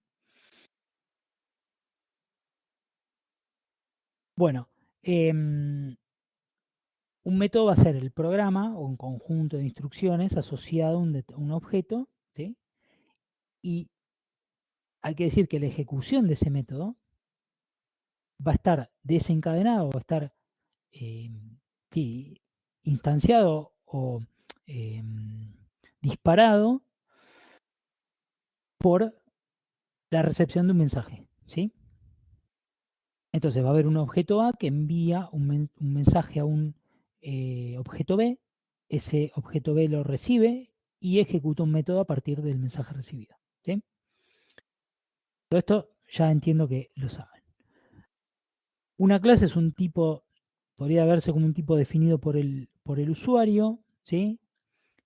Bueno, un método va a ser el programa o un conjunto de instrucciones asociado a un objeto, ¿sí? Y hay que decir que la ejecución de ese método va a estar desencadenado, va a estar eh, sí, instanciado o eh, disparado por la recepción de un mensaje, ¿sí? Entonces va a haber un objeto A que envía un mensaje a un objeto B, ese objeto B lo recibe y ejecuta un método a partir del mensaje recibido, ¿sí? Todo esto ya entiendo que lo saben. Una clase es un tipo, podría verse como un tipo definido por el usuario, ¿sí?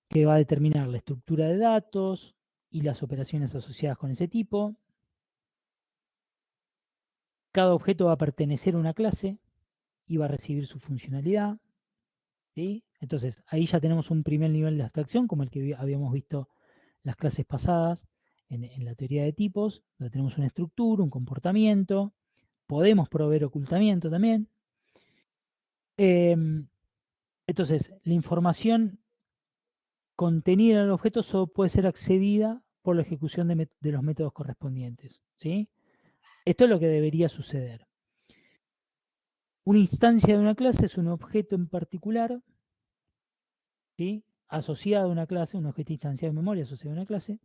Que va a determinar la estructura de datos y las operaciones asociadas con ese tipo. Cada objeto va a pertenecer a una clase y va a recibir su funcionalidad, ¿sí? Entonces, ahí ya tenemos un primer nivel de abstracción, como el que habíamos visto las clases pasadas en la teoría de tipos, donde tenemos una estructura, un comportamiento, podemos proveer ocultamiento también. Entonces, la información contenida en el objeto solo puede ser accedida por la ejecución de los métodos correspondientes, ¿sí? Esto es lo que debería suceder. Una instancia de una clase es un objeto en particular, ¿sí? Asociado a una clase, un objeto instanciado en memoria asociado a una clase,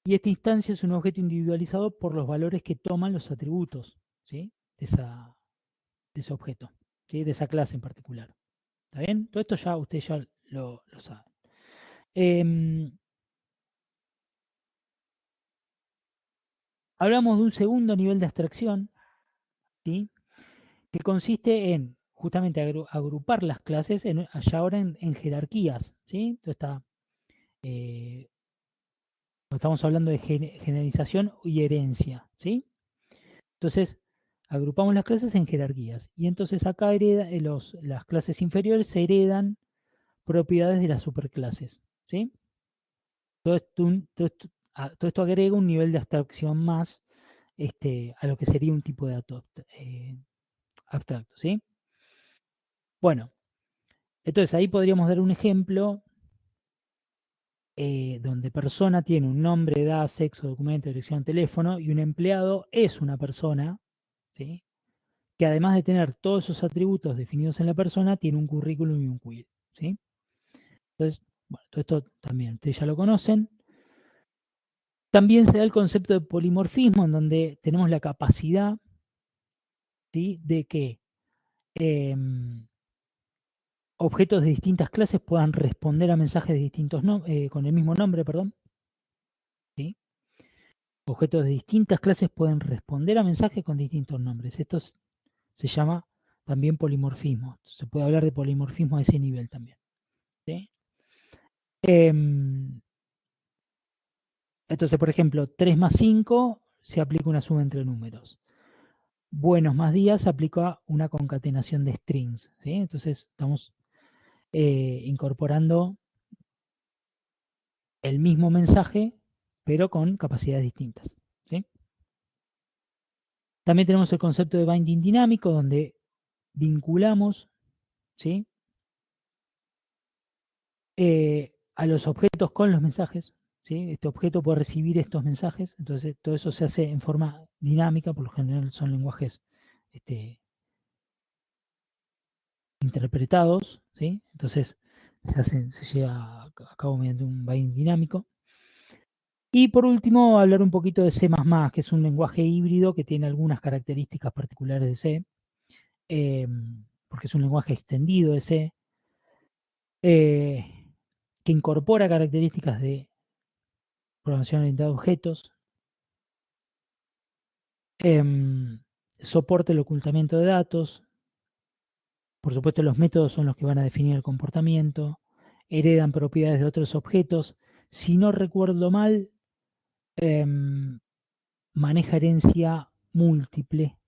y esta instancia es un objeto individualizado por los valores que toman los atributos, ¿sí? de ese objeto, ¿sí? De esa clase en particular. ¿Está bien? Todo esto ya ustedes ya lo saben. Hablamos de un segundo nivel de abstracción, ¿sí? Que consiste en justamente agrupar las clases allá ahora en jerarquías, ¿sí? Entonces estamos hablando de generalización y herencia, ¿sí? Entonces, agrupamos las clases en jerarquías y entonces acá las clases inferiores se heredan propiedades de las superclases, ¿sí? Todo esto agrega un nivel de abstracción más a lo que sería un tipo de dato abstracto, ¿sí? Bueno, entonces ahí podríamos dar un ejemplo donde persona tiene un nombre, edad, sexo, documento, dirección, teléfono y un empleado es una persona, ¿sí? Que además de tener todos esos atributos definidos en la persona, tiene un currículum y un quid, ¿sí? Entonces, bueno, todo esto también ustedes ya lo conocen. También se da el concepto de polimorfismo, en donde tenemos la capacidad, ¿sí? De que objetos de distintas clases puedan responder a mensajes de distintos con el mismo nombre, perdón. ¿Sí? Objetos de distintas clases pueden responder a mensajes con distintos nombres. Esto se llama también polimorfismo. Se puede hablar de polimorfismo a ese nivel también, ¿sí? Entonces, por ejemplo, 3 más 5 se aplica una suma entre números. Buenos más días se aplica una concatenación de strings, ¿sí? Entonces estamos incorporando el mismo mensaje, pero con capacidades distintas, ¿sí? También tenemos el concepto de binding dinámico, donde vinculamos, ¿sí? A los objetos con los mensajes, ¿sí? Este objeto puede recibir estos mensajes, entonces todo eso se hace en forma dinámica, por lo general son lenguajes interpretados, ¿sí? Entonces se lleva a cabo mediante un binding dinámico. Y por último, hablar un poquito de C++, que es un lenguaje híbrido que tiene algunas características particulares de C, porque es un lenguaje extendido de C, que incorpora características de programación orientada a objetos, soporte el ocultamiento de datos, por supuesto los métodos son los que van a definir el comportamiento, heredan propiedades de otros objetos. Si no recuerdo mal, maneja herencia múltiple,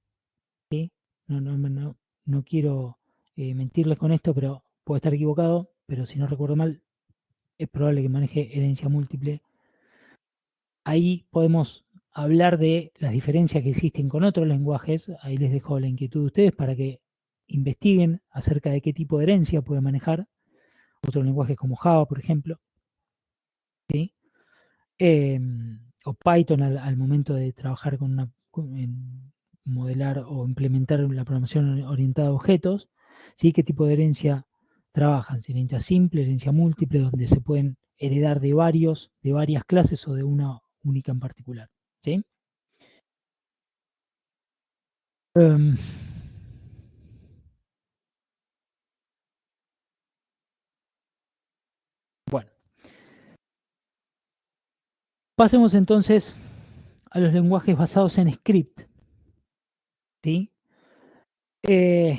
¿sí? No quiero mentirles con esto, pero puedo estar equivocado, pero si no recuerdo mal, es probable que maneje herencia múltiple. Ahí podemos hablar de las diferencias que existen con otros lenguajes. Ahí les dejo la inquietud de ustedes para que investiguen acerca de qué tipo de herencia puede manejar otros lenguajes como Java, por ejemplo, ¿sí? O Python al momento de trabajar en modelar o implementar la programación orientada a objetos, ¿sí? ¿Qué tipo de herencia trabajan? Si herencia simple, herencia múltiple, donde se pueden heredar de varias clases o de una única en particular, ¿sí? Em, bueno, pasemos entonces a los lenguajes basados en script, ¿sí? Eh,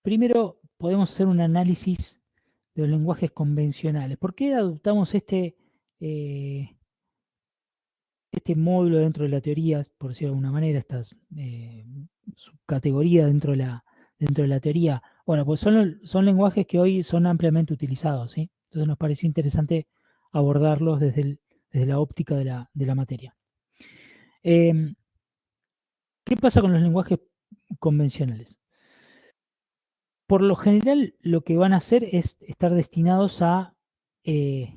Primero podemos hacer un análisis de los lenguajes convencionales. ¿Por qué adoptamos este módulo dentro de la teoría, por decirlo de alguna manera, esta subcategoría dentro de la teoría? Bueno, pues son lenguajes que hoy son ampliamente utilizados, ¿sí? Entonces nos pareció interesante abordarlos desde la óptica de la materia. ¿Qué pasa con los lenguajes convencionales? Por lo general, lo que van a hacer es estar destinados a eh,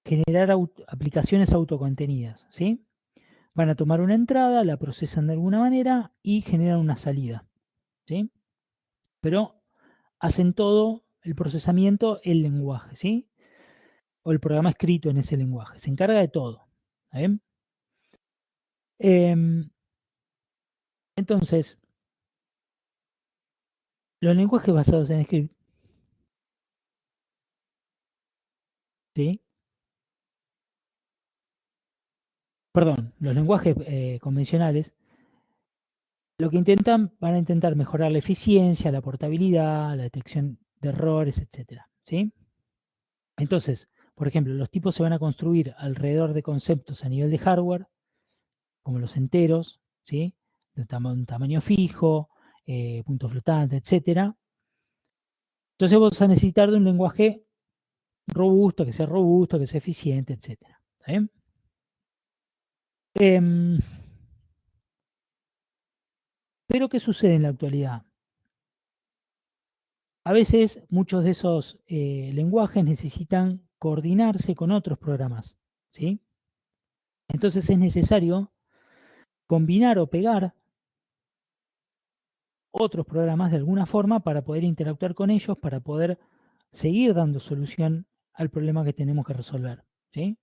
generar aplicaciones autocontenidas, ¿sí? Van a tomar una entrada, la procesan de alguna manera y generan una salida, ¿sí? Pero hacen todo el procesamiento, el lenguaje, ¿sí? O el programa escrito en ese lenguaje. Se encarga de todo, ¿está bien? Entonces, los lenguajes basados en script, ¿sí? Perdón, los lenguajes convencionales lo que van a intentar mejorar la eficiencia, la portabilidad, la detección de errores, etcétera, ¿sí? Entonces, por ejemplo, los tipos se van a construir alrededor de conceptos a nivel de hardware, como los enteros, ¿sí? Un tamaño fijo, punto flotante, etcétera. Entonces vos vas a necesitar de un lenguaje robusto, que sea eficiente, etcétera. ¿Está bien? Em, pero ¿qué sucede en la actualidad? A veces muchos de esos lenguajes necesitan coordinarse con otros programas, ¿sí? Entonces es necesario combinar o pegar otros programas de alguna forma para poder interactuar con ellos, para poder seguir dando solución al problema que tenemos que resolver, ¿sí?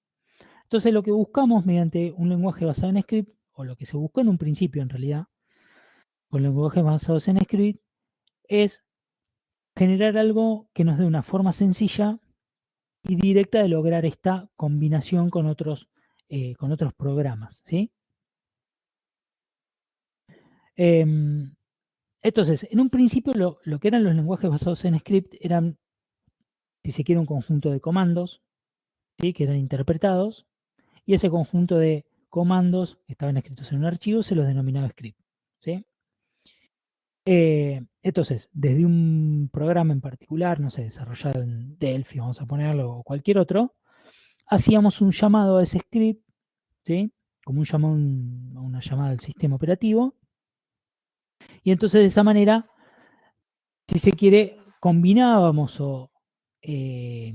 Entonces lo que buscamos mediante un lenguaje basado en script, o lo que se buscó en un principio en realidad, con lenguajes basados en script, es generar algo que nos dé una forma sencilla y directa de lograr esta combinación con otros programas, ¿sí? Em, entonces, en un principio lo que eran los lenguajes basados en script eran, si se quiere, un conjunto de comandos, ¿sí? Que eran interpretados, y ese conjunto de comandos que estaban escritos en un archivo se los denominaba script, ¿sí? Entonces, desde un programa en particular, no sé, desarrollado en Delphi, vamos a ponerlo, o cualquier otro, hacíamos un llamado a ese script, ¿sí? Como un llamado, una llamada al sistema operativo, y entonces de esa manera, si se quiere, combinábamos o eh,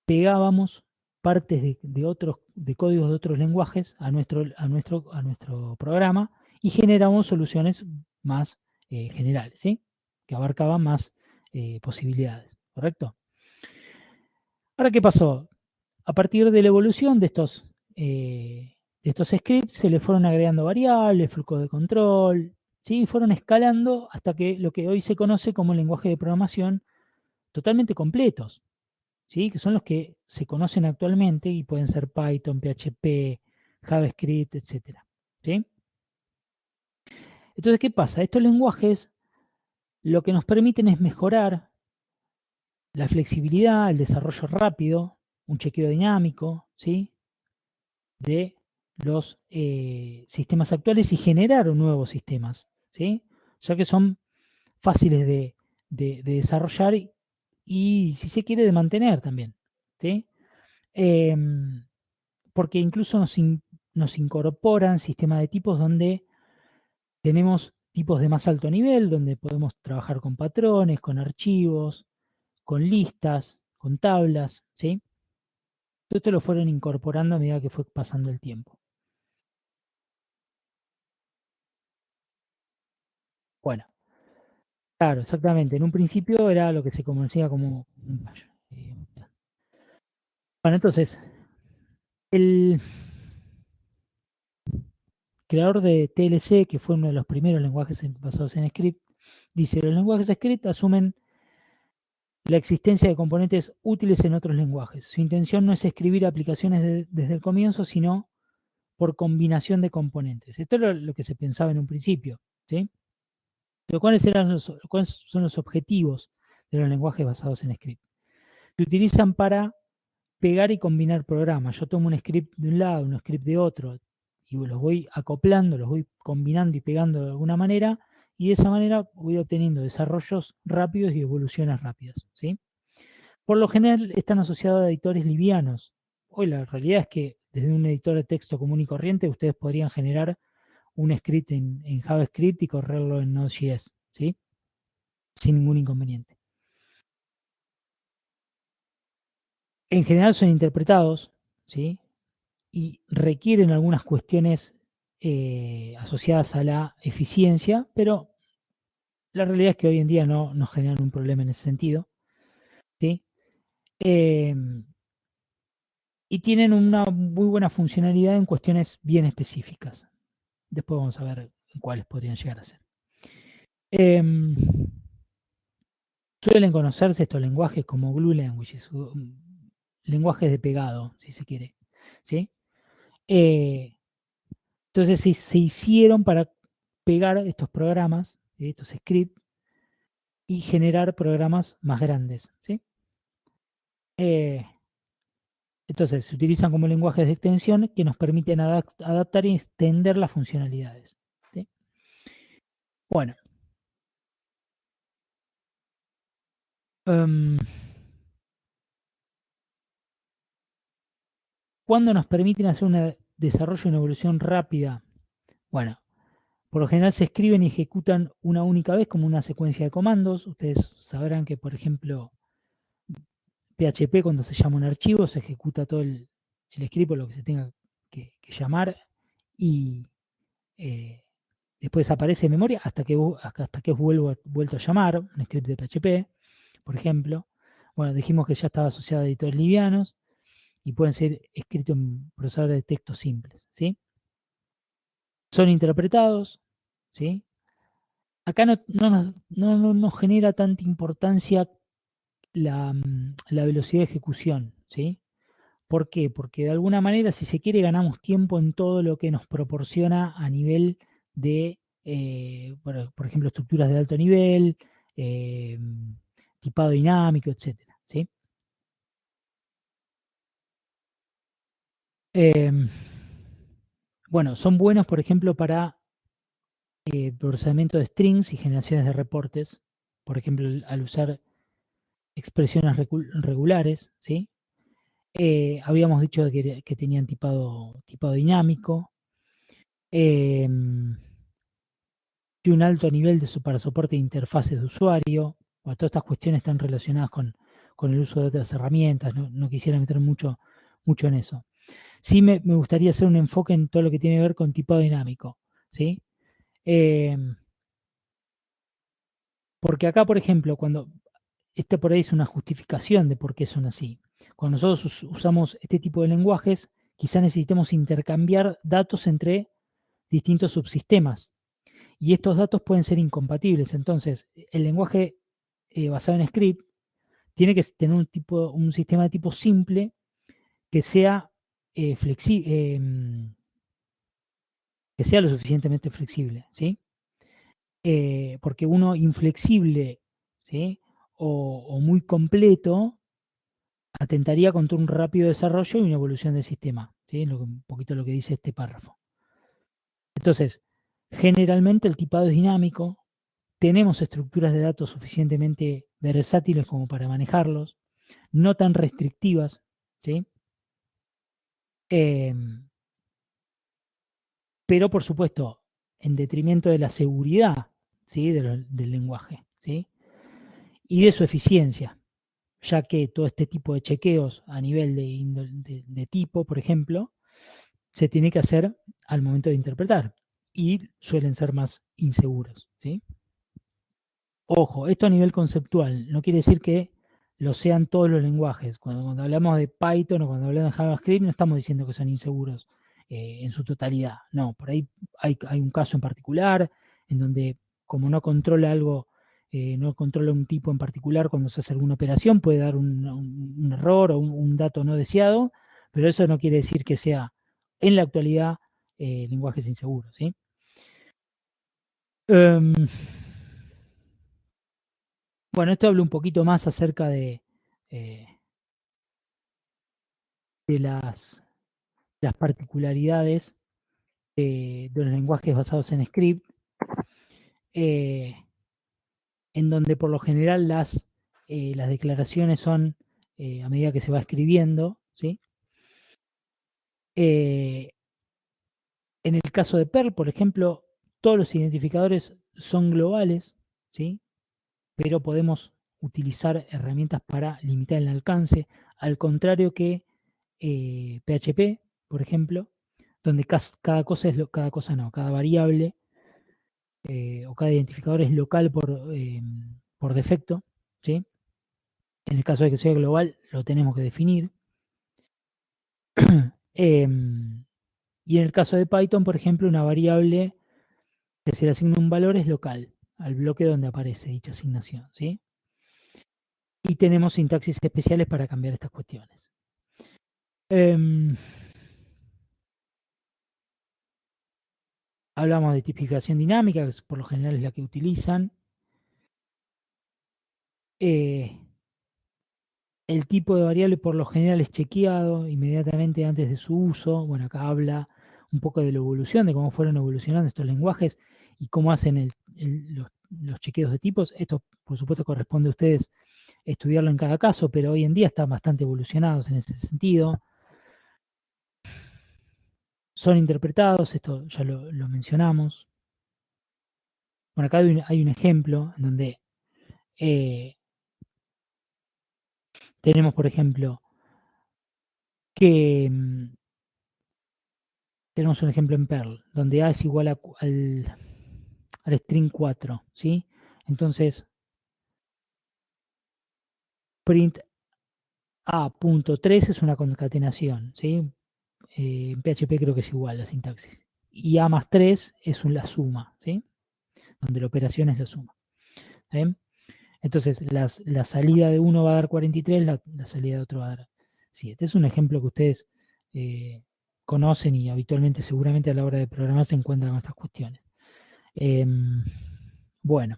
pegábamos partes de códigos de otros lenguajes a nuestro programa y generamos soluciones más generales, ¿sí? Que abarcaban más posibilidades, ¿correcto? Ahora, ¿qué pasó? A partir de la evolución de estos scripts se le fueron agregando variables, flujo de control, ¿sí? Fueron escalando hasta que lo que hoy se conoce como lenguaje de programación totalmente completos, ¿sí? Que son los que se conocen actualmente y pueden ser Python, PHP, JavaScript, etcétera, ¿sí? Entonces, ¿qué pasa? Estos lenguajes lo que nos permiten es mejorar la flexibilidad, el desarrollo rápido, un chequeo dinámico, ¿sí? De los sistemas actuales y generar nuevos sistemas, ¿sí? Ya que son fáciles de desarrollar y, si se quiere, de mantener también, ¿sí? Porque incluso nos incorporan sistemas de tipos donde tenemos tipos de más alto nivel, donde podemos trabajar con patrones, con archivos, con listas, con tablas, ¿sí? Todo esto lo fueron incorporando a medida que fue pasando el tiempo. Bueno, claro, exactamente. En un principio era lo que se conocía como un fallo. Bueno, entonces, el creador de TLC, que fue uno de los primeros lenguajes basados en script, dice, los lenguajes script asumen la existencia de componentes útiles en otros lenguajes. Su intención no es escribir aplicaciones desde el comienzo, sino por combinación de componentes. Esto es lo que se pensaba en un principio, ¿sí? Pero ¿cuáles son los objetivos de los lenguajes basados en script? Se utilizan para pegar y combinar programas. Yo tomo un script de un lado, un script de otro, y los voy acoplando, los voy combinando y pegando de alguna manera, y de esa manera voy obteniendo desarrollos rápidos y evoluciones rápidas, ¿sí? Por lo general están asociados a editores livianos. Hoy la realidad es que desde un editor de texto común y corriente ustedes podrían generar un script en JavaScript y correrlo en Node.js, ¿sí? Sin ningún inconveniente. En general son interpretados, ¿sí? Y requieren algunas cuestiones asociadas a la eficiencia, pero la realidad es que hoy en día no generan un problema en ese sentido, ¿sí? Eh, y tienen una muy buena funcionalidad en cuestiones bien específicas. Después vamos a ver cuáles podrían llegar a ser. Suelen conocerse estos lenguajes como glue languages, lenguajes de pegado, si se quiere, ¿sí? Entonces se hicieron para pegar estos programas, estos scripts, y generar programas más grandes, ¿sí? Eh, entonces se utilizan como lenguajes de extensión que nos permiten adaptar y extender las funcionalidades, ¿sí? Bueno, um, ¿cuándo nos permiten hacer un desarrollo y una evolución rápida? Bueno, por lo general se escriben y ejecutan una única vez como una secuencia de comandos. Ustedes sabrán que, por ejemplo, PHP, cuando se llama un archivo, se ejecuta todo el script o lo que se tenga que llamar y después aparece en memoria hasta que es vuelto a llamar, un script de PHP, por ejemplo. Bueno, dijimos que ya estaba asociado a editores livianos y pueden ser escritos en procesadores de texto simples, ¿sí? Son interpretados, ¿sí? Acá no genera tanta importancia la velocidad de ejecución, ¿sí? ¿Por qué? Porque de alguna manera, si se quiere, ganamos tiempo en todo lo que nos proporciona a nivel de, por ejemplo, estructuras de alto nivel, eh, tipado dinámico, etcétera, ¿sí? Eh, bueno, son buenos, por ejemplo, para procesamiento de strings y generaciones de reportes, por ejemplo, al usar expresiones regulares, ¿sí? Habíamos dicho que tenían tipado dinámico. Eh, y un alto nivel para soporte de interfaces de usuario. Bueno, todas estas cuestiones están relacionadas con el uso de otras herramientas. No quisiera meter mucho en eso. Sí me gustaría hacer un enfoque en todo lo que tiene que ver con tipado dinámico, ¿sí? Porque acá, por ejemplo, cuando esta por ahí es una justificación de por qué son así. Cuando nosotros usamos este tipo de lenguajes, quizá necesitemos intercambiar datos entre distintos subsistemas. Y estos datos pueden ser incompatibles. Entonces, el lenguaje basado en script tiene que tener un sistema de tipo simple que sea, que sea lo suficientemente flexible, ¿sí? Porque uno inflexible, ¿sí? O muy completo atentaría contra un rápido desarrollo y una evolución del sistema, ¿sí? Un poquito lo que dice este párrafo. Entonces, generalmente el tipado es dinámico, tenemos estructuras de datos suficientemente versátiles como para manejarlos, no tan restrictivas, ¿sí? Eh, pero por supuesto, en detrimento de la seguridad, ¿sí? Del lenguaje, ¿sí? Y de su eficiencia, ya que todo este tipo de chequeos a nivel de tipo, por ejemplo, se tiene que hacer al momento de interpretar y suelen ser más inseguros, ¿sí? Ojo, esto a nivel conceptual, no quiere decir que lo sean todos los lenguajes. Cuando hablamos de Python o cuando hablamos de JavaScript, no estamos diciendo que son inseguros en su totalidad. No, por ahí hay un caso en particular en donde, como no controla algo, no controla un tipo en particular cuando se hace alguna operación, puede dar un error o un dato no deseado, pero eso no quiere decir que sea en la actualidad lenguajes inseguros, ¿sí? Um, Bueno, esto habla un poquito más acerca eh, de las particularidades de los lenguajes basados en script, eh, en donde por lo general las declaraciones son a medida que se va escribiendo, ¿sí? Eh, en el caso de Perl, por ejemplo, todos los identificadores son globales, ¿sí? Pero podemos utilizar herramientas para limitar el alcance, al contrario que PHP, por ejemplo, donde cada cosa es cada cosa no, cada variable o cada identificador es local por defecto, ¿sí? En el caso de que sea global, lo tenemos que definir. Y en el caso de Python, por ejemplo, una variable que se le asigna un valor es local, al bloque donde aparece dicha asignación, ¿sí? Y tenemos sintaxis especiales para cambiar estas cuestiones. Hablamos de tipificación dinámica, que por lo general es la que utilizan. Eh, el tipo de variable por lo general es chequeado inmediatamente antes de su uso. Bueno, acá habla un poco de la evolución, de cómo fueron evolucionando estos lenguajes y cómo hacen los chequeos de tipos. Esto, por supuesto, corresponde a ustedes estudiarlo en cada caso, pero hoy en día están bastante evolucionados en ese sentido. Son interpretados, esto ya lo mencionamos. Bueno, acá hay un ejemplo en donde tenemos, por ejemplo, que tenemos un ejemplo en Perl, donde A es igual al string 4, ¿sí? Entonces, print A.3 es una concatenación, ¿sí? En PHP creo que es igual la sintaxis. Y A más 3 es la suma, ¿sí? Donde la operación es la suma. ¿Sí? Entonces, la salida de uno va a dar 43, la salida de otro va a dar 7. Es un ejemplo que ustedes conocen y habitualmente, seguramente a la hora de programar, se encuentran con estas cuestiones. Bueno,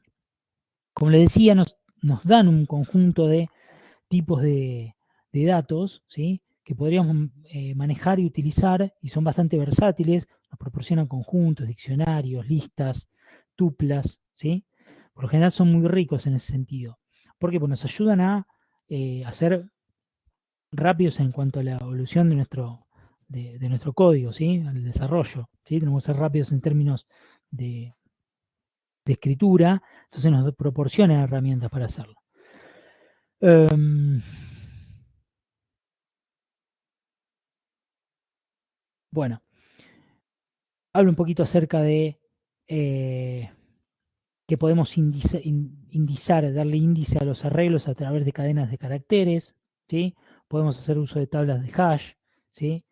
como les decía, nos dan un conjunto de tipos de datos, ¿sí? Que podríamos manejar y utilizar y son bastante versátiles, nos proporcionan conjuntos, diccionarios, listas, tuplas, ¿sí? Por lo general son muy ricos en ese sentido. ¿Por qué? Porque nos ayudan a ser rápidos en cuanto a la evolución de nuestro código, ¿sí? Al desarrollo, ¿sí? Tenemos que ser rápidos en términos de escritura, entonces nos proporcionan herramientas para hacerlo. Bueno, hablo un poquito acerca de qué que podemos darle índice a los arreglos a través de cadenas de caracteres, ¿sí? Podemos hacer uso de tablas de hash, ¿sí?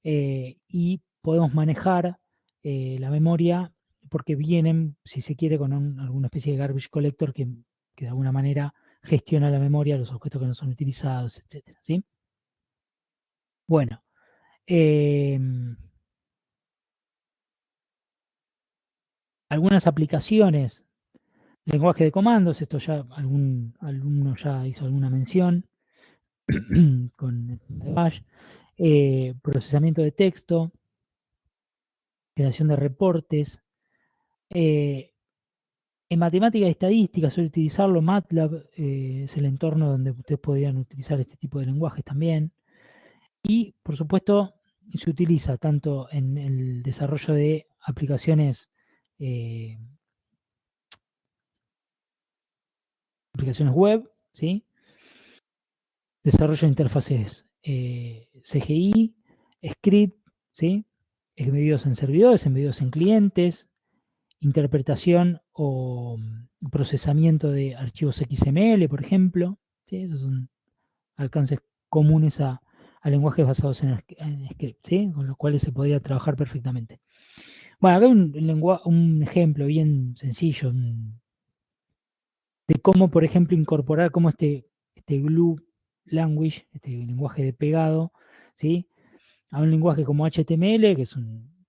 Y podemos manejar la memoria porque vienen, si se quiere, con alguna especie de garbage collector que de alguna manera gestiona la memoria, los objetos que no son utilizados, etc. ¿Sí? Bueno, algunas aplicaciones, lenguaje de comandos, esto ya algún alumno ya hizo alguna mención con Bash, procesamiento de texto, generación de reportes. En matemática y estadística suele utilizarlo, MATLAB es el entorno donde ustedes podrían utilizar este tipo de lenguajes también. Y, por supuesto, se utiliza tanto en el desarrollo de aplicaciones, aplicaciones web, ¿sí? Desarrollo de interfaces CGI, script, ¿sí? Embebidos en servidores, embebidos en clientes, interpretación o procesamiento de archivos XML, por ejemplo. ¿Sí? Esos son alcances comunes a lenguajes basados en script, ¿sí? Con los cuales se podría trabajar perfectamente. Bueno, acá hay un ejemplo bien sencillo de cómo, por ejemplo, incorporar cómo este glue language, este lenguaje de pegado, ¿sí? A un lenguaje como HTML, que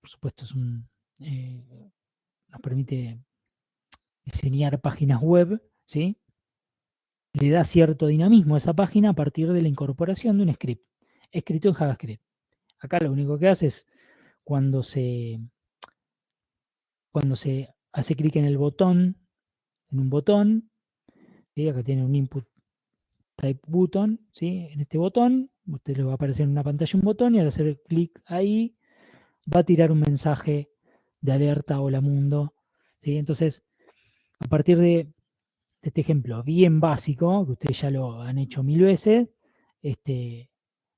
por supuesto, nos permite diseñar páginas web, ¿sí? Le da cierto dinamismo a esa página a partir de la incorporación de un script, escrito en JavaScript. Acá lo único que hace es cuando se, cuando se hace clic en un botón, ¿sí? Acá tiene un input type button, ¿sí? En este botón, usted le va a aparecer en una pantalla un botón y al hacer clic ahí va a tirar un mensaje de alerta hola mundo, ¿sí? Entonces, a partir de este ejemplo bien básico, que ustedes ya lo han hecho 1000 veces,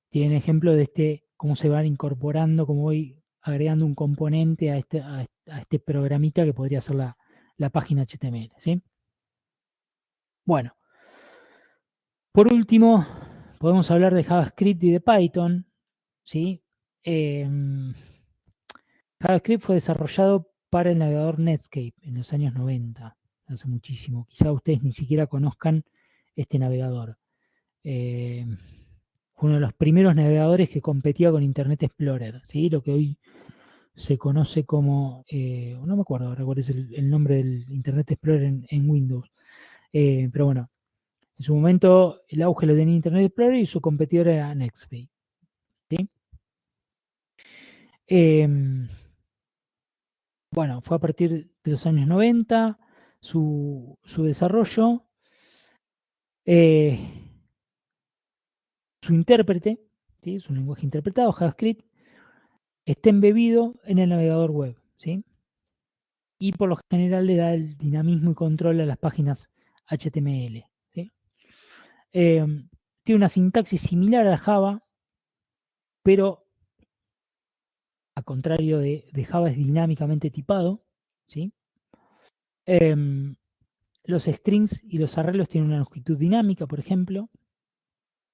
tienen ejemplo de cómo se van incorporando, cómo voy agregando un componente a este programita que podría ser la página HTML, ¿sí? Bueno, por último, podemos hablar de JavaScript y de Python, ¿sí? JavaScript fue desarrollado para el navegador Netscape en los años 90, hace muchísimo. Quizá ustedes ni siquiera conozcan este navegador. Fue uno de los primeros navegadores que competía con Internet Explorer, ¿sí? Lo que hoy se conoce como, no me acuerdo ahora cuál es el nombre del Internet Explorer en Windows, pero bueno, en su momento el auge lo tenía Internet Explorer y su competidor era Netscape, ¿sí? Bueno, fue a partir de los años 90 su desarrollo. Su intérprete, ¿sí? Su lenguaje interpretado, JavaScript, está embebido en el navegador web, ¿sí? Y por lo general le da el dinamismo y control a las páginas HTML, ¿sí? Tiene una sintaxis similar a Java, pero a contrario de Java es dinámicamente tipado, ¿sí? Los strings y los arreglos tienen una longitud dinámica, por ejemplo,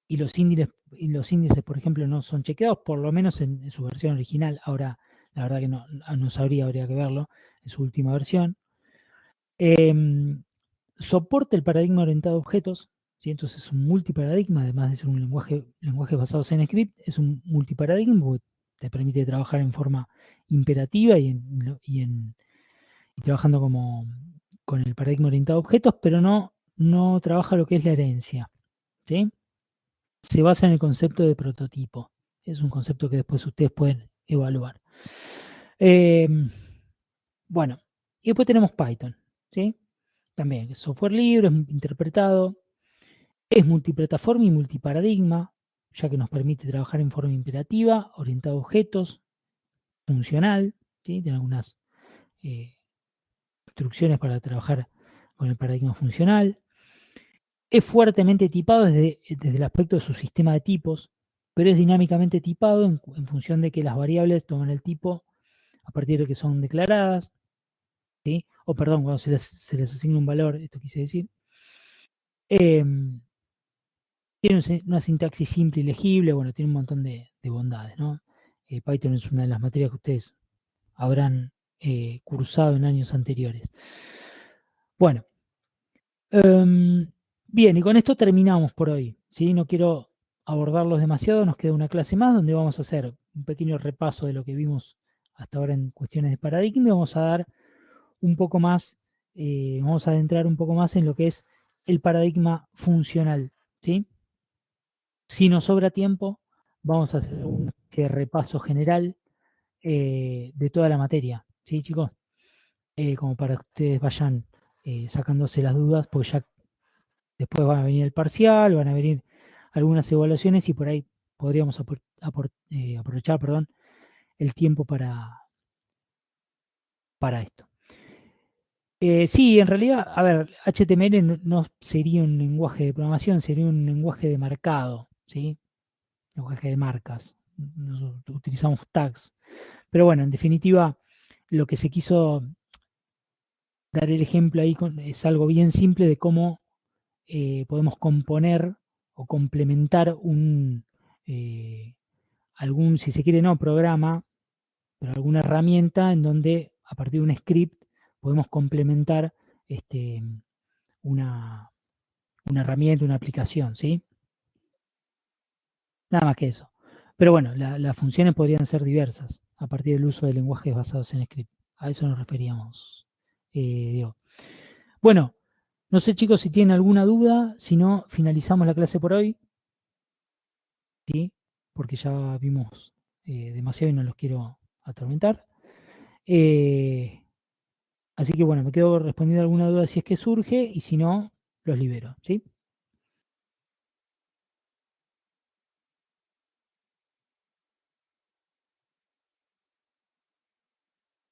y los índices, por ejemplo, no son chequeados, por lo menos en su versión original. Ahora, la verdad que no sabría, habría que verlo en su última versión. Soporta el paradigma orientado a objetos, ¿sí? Entonces es un multiparadigma, además de ser un lenguaje basado en script, es un multiparadigma porque te permite trabajar en forma imperativa y trabajando con el paradigma orientado a objetos, pero no trabaja lo que es la herencia, ¿sí? Se basa en el concepto de prototipo. Es un concepto que después ustedes pueden evaluar. Bueno, y después tenemos Python, ¿sí? También es software libre, es interpretado, es multiplataforma y multiparadigma, ya que nos permite trabajar en forma imperativa, orientado a objetos, funcional, ¿sí? Tiene algunas instrucciones para trabajar con el paradigma funcional. Es fuertemente tipado desde el aspecto de su sistema de tipos, pero es dinámicamente tipado en función de que las variables toman el tipo a partir de que son declaradas, ¿sí? o perdón, cuando se les asigna un valor, esto quise decir. Tiene una sintaxis simple y legible, bueno, tiene un montón de bondades, ¿no? Python es una de las materias que ustedes habrán cursado en años anteriores. Bueno, bien, y con esto terminamos por hoy, ¿sí? No quiero abordarlos demasiado, nos queda una clase más donde vamos a hacer un pequeño repaso de lo que vimos hasta ahora en cuestiones de paradigma y vamos a dar un poco más, vamos a adentrar un poco más en lo que es el paradigma funcional, ¿sí? Si nos sobra tiempo, vamos a hacer una especie de repaso general de toda la materia, ¿sí, chicos? Como para que ustedes vayan sacándose las dudas, pues ya después van a venir el parcial, van a venir algunas evaluaciones y por ahí podríamos aprovechar, perdón, el tiempo para esto. Sí, en realidad, a ver, HTML no sería un lenguaje de programación, sería un lenguaje de marcado, ¿sí? Lenguaje de marcas. Utilizamos tags. Pero bueno, en definitiva, lo que se quiso dar el ejemplo ahí es algo bien simple de cómo podemos componer o complementar algún, si se quiere, no programa, pero alguna herramienta en donde a partir de un script podemos complementar este, una, una herramienta, una aplicación, ¿sí? Nada más que eso. Pero bueno, las funciones podrían ser diversas a partir del uso de lenguajes basados en script. A eso nos referíamos, Diego. Bueno, no sé chicos si tienen alguna duda, si no, finalizamos la clase por hoy, ¿sí? Porque ya vimos demasiado y no los quiero atormentar. Así que bueno, me quedo respondiendo alguna duda si es que surge y si no, los libero, ¿sí?